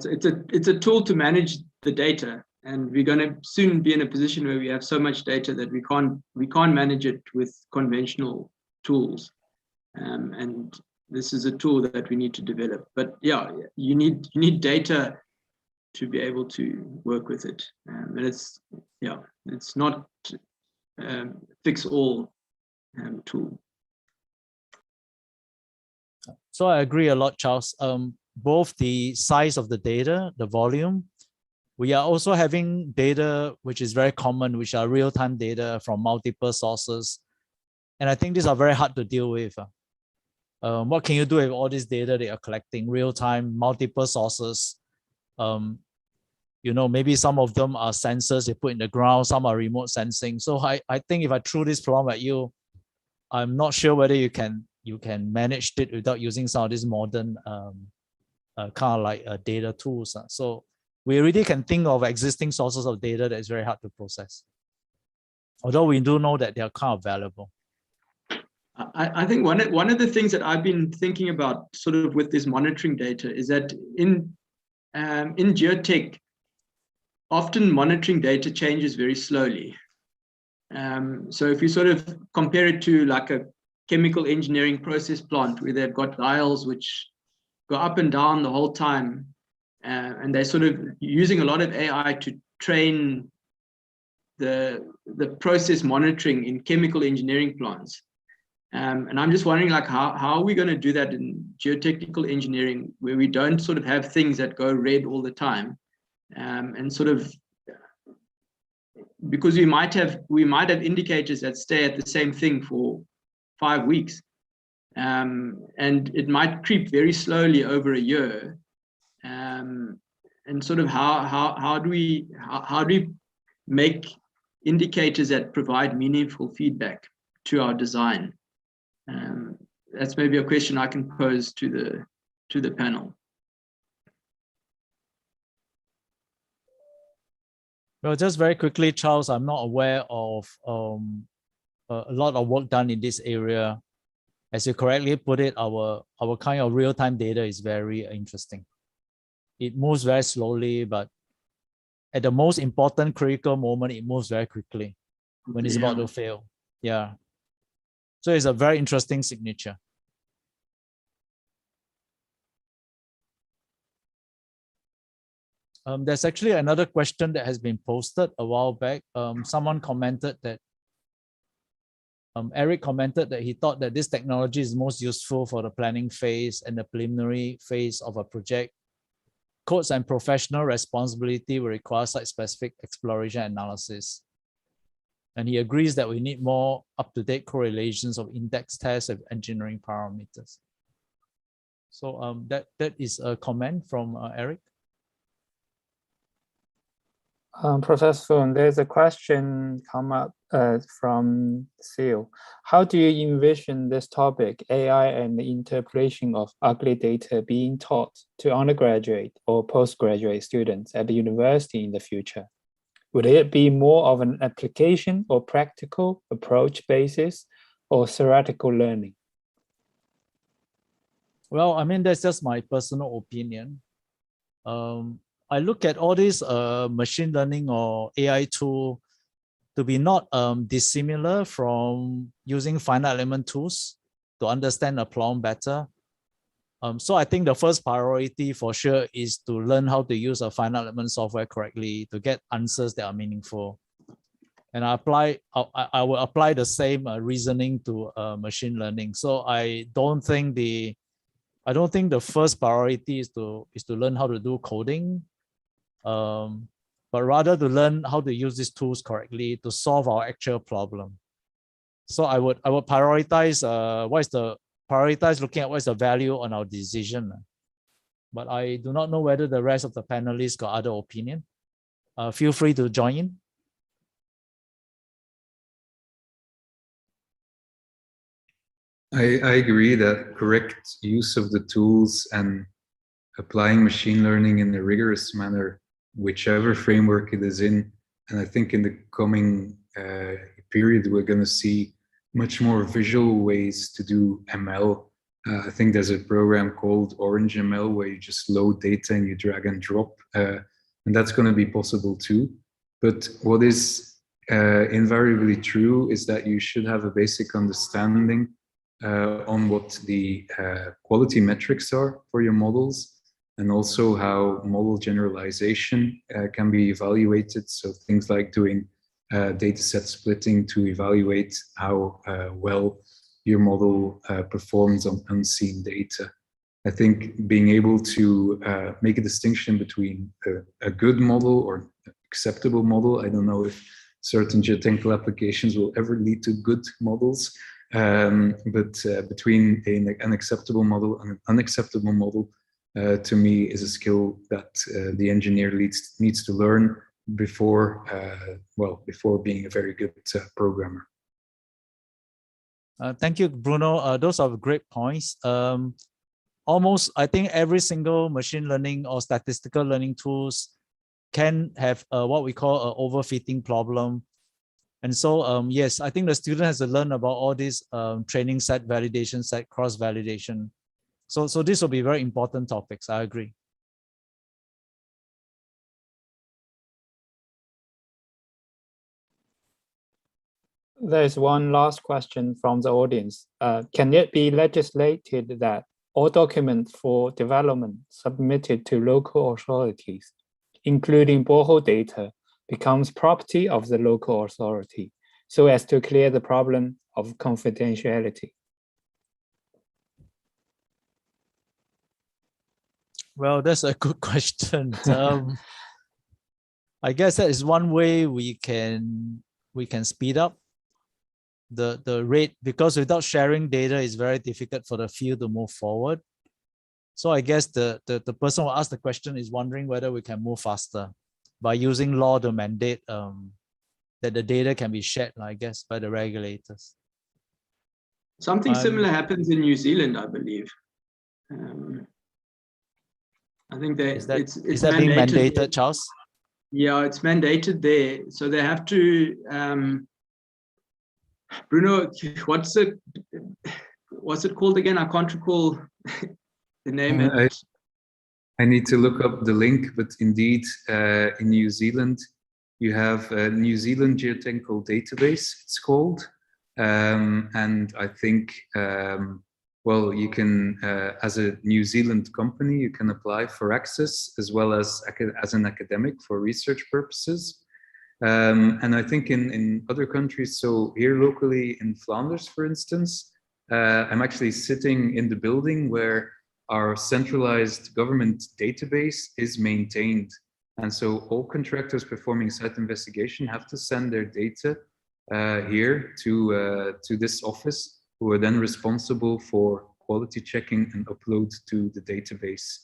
it's a tool to manage the data, and we're going to soon be in a position where we have so much data that we can't manage it with conventional tools, and this is a tool that we need to develop. But yeah, you need data to be able to work with it, and it's not fix all tool. So I agree a lot, Charles. Both the size of the data, the volume, we are also having data which is very common, which are real-time data from multiple sources, and I think these are very hard to deal with. What can you do with all this data that you're collecting, real-time, multiple sources? Maybe some of them are sensors you put in the ground, some are remote sensing. So I think if I threw this problem at you, I'm not sure whether you can manage it without using some of these modern kind of like data tools. So we really can think of existing sources of data that is very hard to process, although we do know that they are kind of valuable. I think one of the things that I've been thinking about sort of with this monitoring data is that in geotech, often monitoring data changes very slowly. So if you sort of compare it to like a chemical engineering process plant where they've got dials which go up and down the whole time, and they're sort of using a lot of AI to train the process monitoring in chemical engineering plants. And I'm just wondering, like, how are we going to do that in geotechnical engineering, where we don't sort of have things that go red all the time, and sort of, because we might have indicators that stay at the same thing for 5 weeks, and it might creep very slowly over a year, and sort of how do we make indicators that provide meaningful feedback to our design? That's maybe a question I can pose to the panel. Well, just very quickly, Charles, I'm not aware of a lot of work done in this area. As you correctly put it, our kind of real-time data is very interesting. It moves very slowly, but at the most important critical moment, it moves very quickly when it's about to fail. Yeah. So it's a very interesting signature. There's actually another question that has been posted a while back. Someone commented that, Eric commented that he thought that this technology is most useful for the planning phase and the preliminary phase of a project. Codes and professional responsibility will require site-specific exploration analysis. And he agrees that we need more up-to-date correlations of index tests of engineering parameters. So that is a comment from Eric. Professor Foon, there's a question come up from Seal. How do you envision this topic, AI and the interpretation of ugly data, being taught to undergraduate or postgraduate students at the university in the future? Would it be more of an application or practical approach basis or theoretical learning? Well, I mean, that's just my personal opinion. I look at all these machine learning or AI tool to be not dissimilar from using finite element tools to understand a problem better. So I think the first priority for sure is to learn how to use a finite element software correctly to get answers that are meaningful. And I will apply the same reasoning to machine learning. So I don't think the first priority is to learn how to do coding, but rather to learn how to use these tools correctly to solve our actual problem. So I would prioritize looking at what's the value on our decision. But I do not know whether the rest of the panelists got other opinion. Feel free to join in. I agree that correct use of the tools and applying machine learning in a rigorous manner, whichever framework it is in, and I think in the coming period, we're going to see much more visual ways to do ML. I think there's a program called Orange ML where you just load data and you drag and drop, and that's going to be possible too. But what is invariably true is that you should have a basic understanding on what the quality metrics are for your models, and also how model generalization can be evaluated. So things like doing data set splitting to evaluate how well your model performs on unseen data. I think being able to make a distinction between a good model or acceptable model, I don't know if certain geotechnical applications will ever lead to good models, but between an acceptable model and an unacceptable model, to me, is a skill that the engineer needs to learn before being a very good programmer. Thank you, Bruno. Those are great points. Almost, I think every single machine learning or statistical learning tools can have what we call an overfitting problem. And so, yes, I think the student has to learn about all these training set, validation set, cross-validation. So this will be very important topics. I agree. There's one last question from the audience. Can it be legislated that all documents for development submitted to local authorities, including borehole data, becomes property of the local authority, so as to clear the problem of confidentiality? Well, that's a good question. I guess that is one way we can speed up the rate, because without sharing data, it's very difficult for the field to move forward. So I guess the person who asked the question is wondering whether we can move faster by using law to mandate that the data can be shared, I guess, by the regulators. Something similar happens in New Zealand, I believe. I think Is that it's being mandated, mandated, Charles? Yeah, it's mandated there. So they have to, Bruno, what's it called again? I can't recall the name. I need to look up the link, but indeed, in New Zealand, you have a New Zealand Geotechnical Database, it's called. And I think, well, you can, as a New Zealand company, you can apply for access as well as an academic for research purposes. And I think in other countries, so here locally in Flanders, for instance, I'm actually sitting in the building where our centralized government database is maintained. And so all contractors performing site investigation have to send their data here to this office, who are then responsible for quality checking and upload to the database.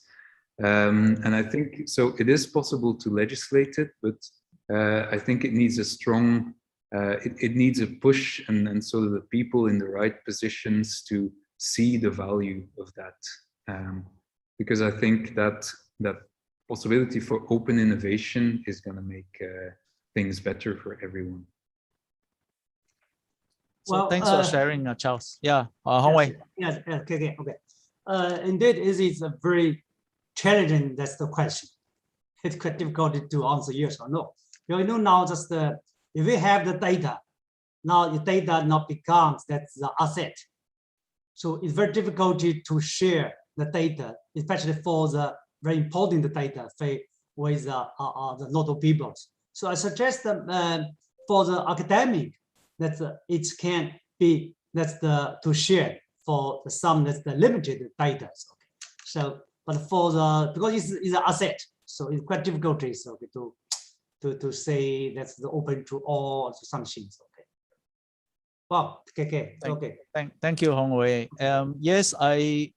And I think, so it is possible to legislate it, but I think it needs a strong, it needs a push and so that the people in the right positions to see the value of that. Because I think that possibility for open innovation is going to make things better for everyone. So Well, thanks for sharing, Charles. Yeah, Hongwei. Yes, okay. Indeed, it is a very challenging, that's the question. It's quite difficult to answer yes or no. You know, now just if we have the data, now the data now becomes that's the asset. So it's very difficult to share the data, especially for the very important data with the local people. So I suggest that for the academic, that it can be to share for some that's the limited data. Okay. So, but for the because it's an asset, so it's quite difficult to say that's the open to all to some things. Okay. Wow. Okay. Thank you, Hongwei. Yes, I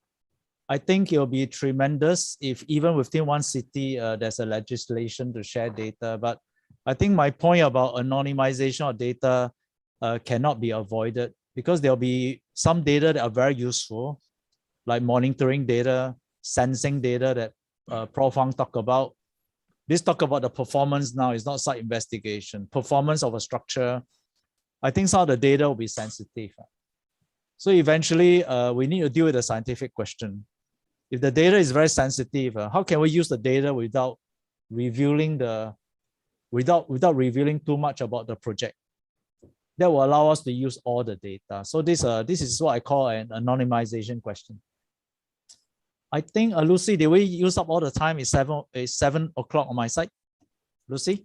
think it'll be tremendous if even within one city there's a legislation to share data. But I think my point about anonymization of data cannot be avoided, because there'll be some data that are very useful, like monitoring data, sensing data that Prof. Huang talked about. This talk about the performance now is not site investigation, performance of a structure. I think some of the data will be sensitive. So eventually we need to deal with the scientific question. If the data is very sensitive, how can we use the data without revealing revealing too much about the project? That will allow us to use all the data. So this is what I call an anonymization question. I think Lucy, did we use up all the time? It's 7 o'clock on my side. Lucy?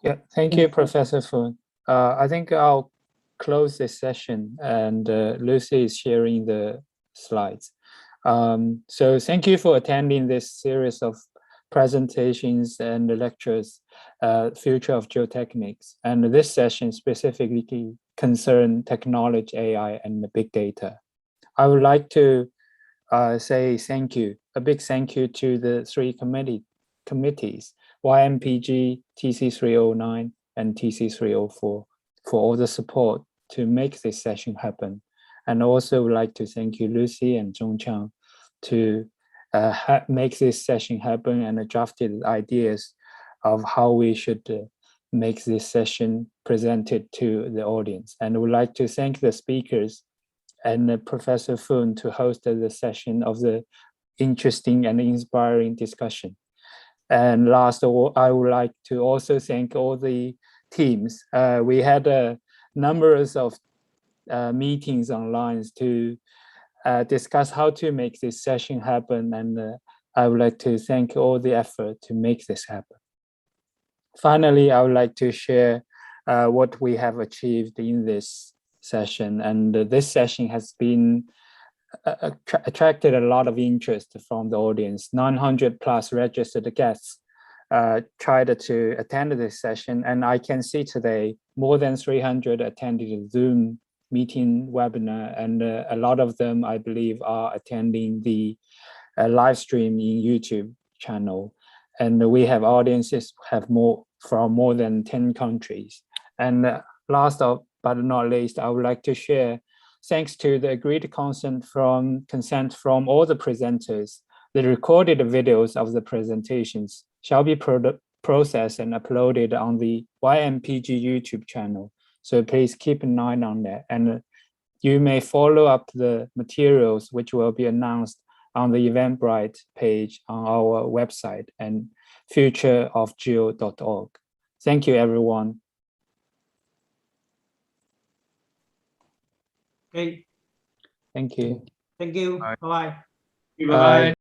Yeah, thank you, Professor Fun. I think I'll close this session, and Lucy is sharing the slides. So thank you for attending this series of presentations and lectures, Future of Geotechnics. And this session specifically concerned technology, AI, and the big data. I would like to say thank you, a big thank you to the three committees, YMPG, TC309, and TC304 for all the support to make this session happen. And also would like to thank you, Lucy and Zhongqiang, to make this session happen and drafted ideas of how we should make this session presented to the audience. And I would like to thank the speakers and Professor Fun to host the session of the interesting and inspiring discussion. And last of all, I would like to also thank all the teams. We had numbers of meetings online to discuss how to make this session happen, and I would like to thank all the effort to make this happen. Finally, I would like to share what we have achieved in this session, and this session has been attracted a lot of interest from the audience. 900 plus registered guests tried to attend this session, and I can see today more than 300 attended the Zoom meeting webinar, and a lot of them, I believe, are attending the live stream in YouTube channel. And we have audiences from more than 10 countries. And last but not least, I would like to share, thanks to the agreed consent from all the presenters, the recorded videos of the presentations shall be processed and uploaded on the YMPG YouTube channel. So please keep an eye on that. And you may follow up the materials which will be announced on the Eventbrite page on our website and futureofgeo.org. Thank you, everyone. Okay, Thank you. thank you. Bye-bye. Bye-bye.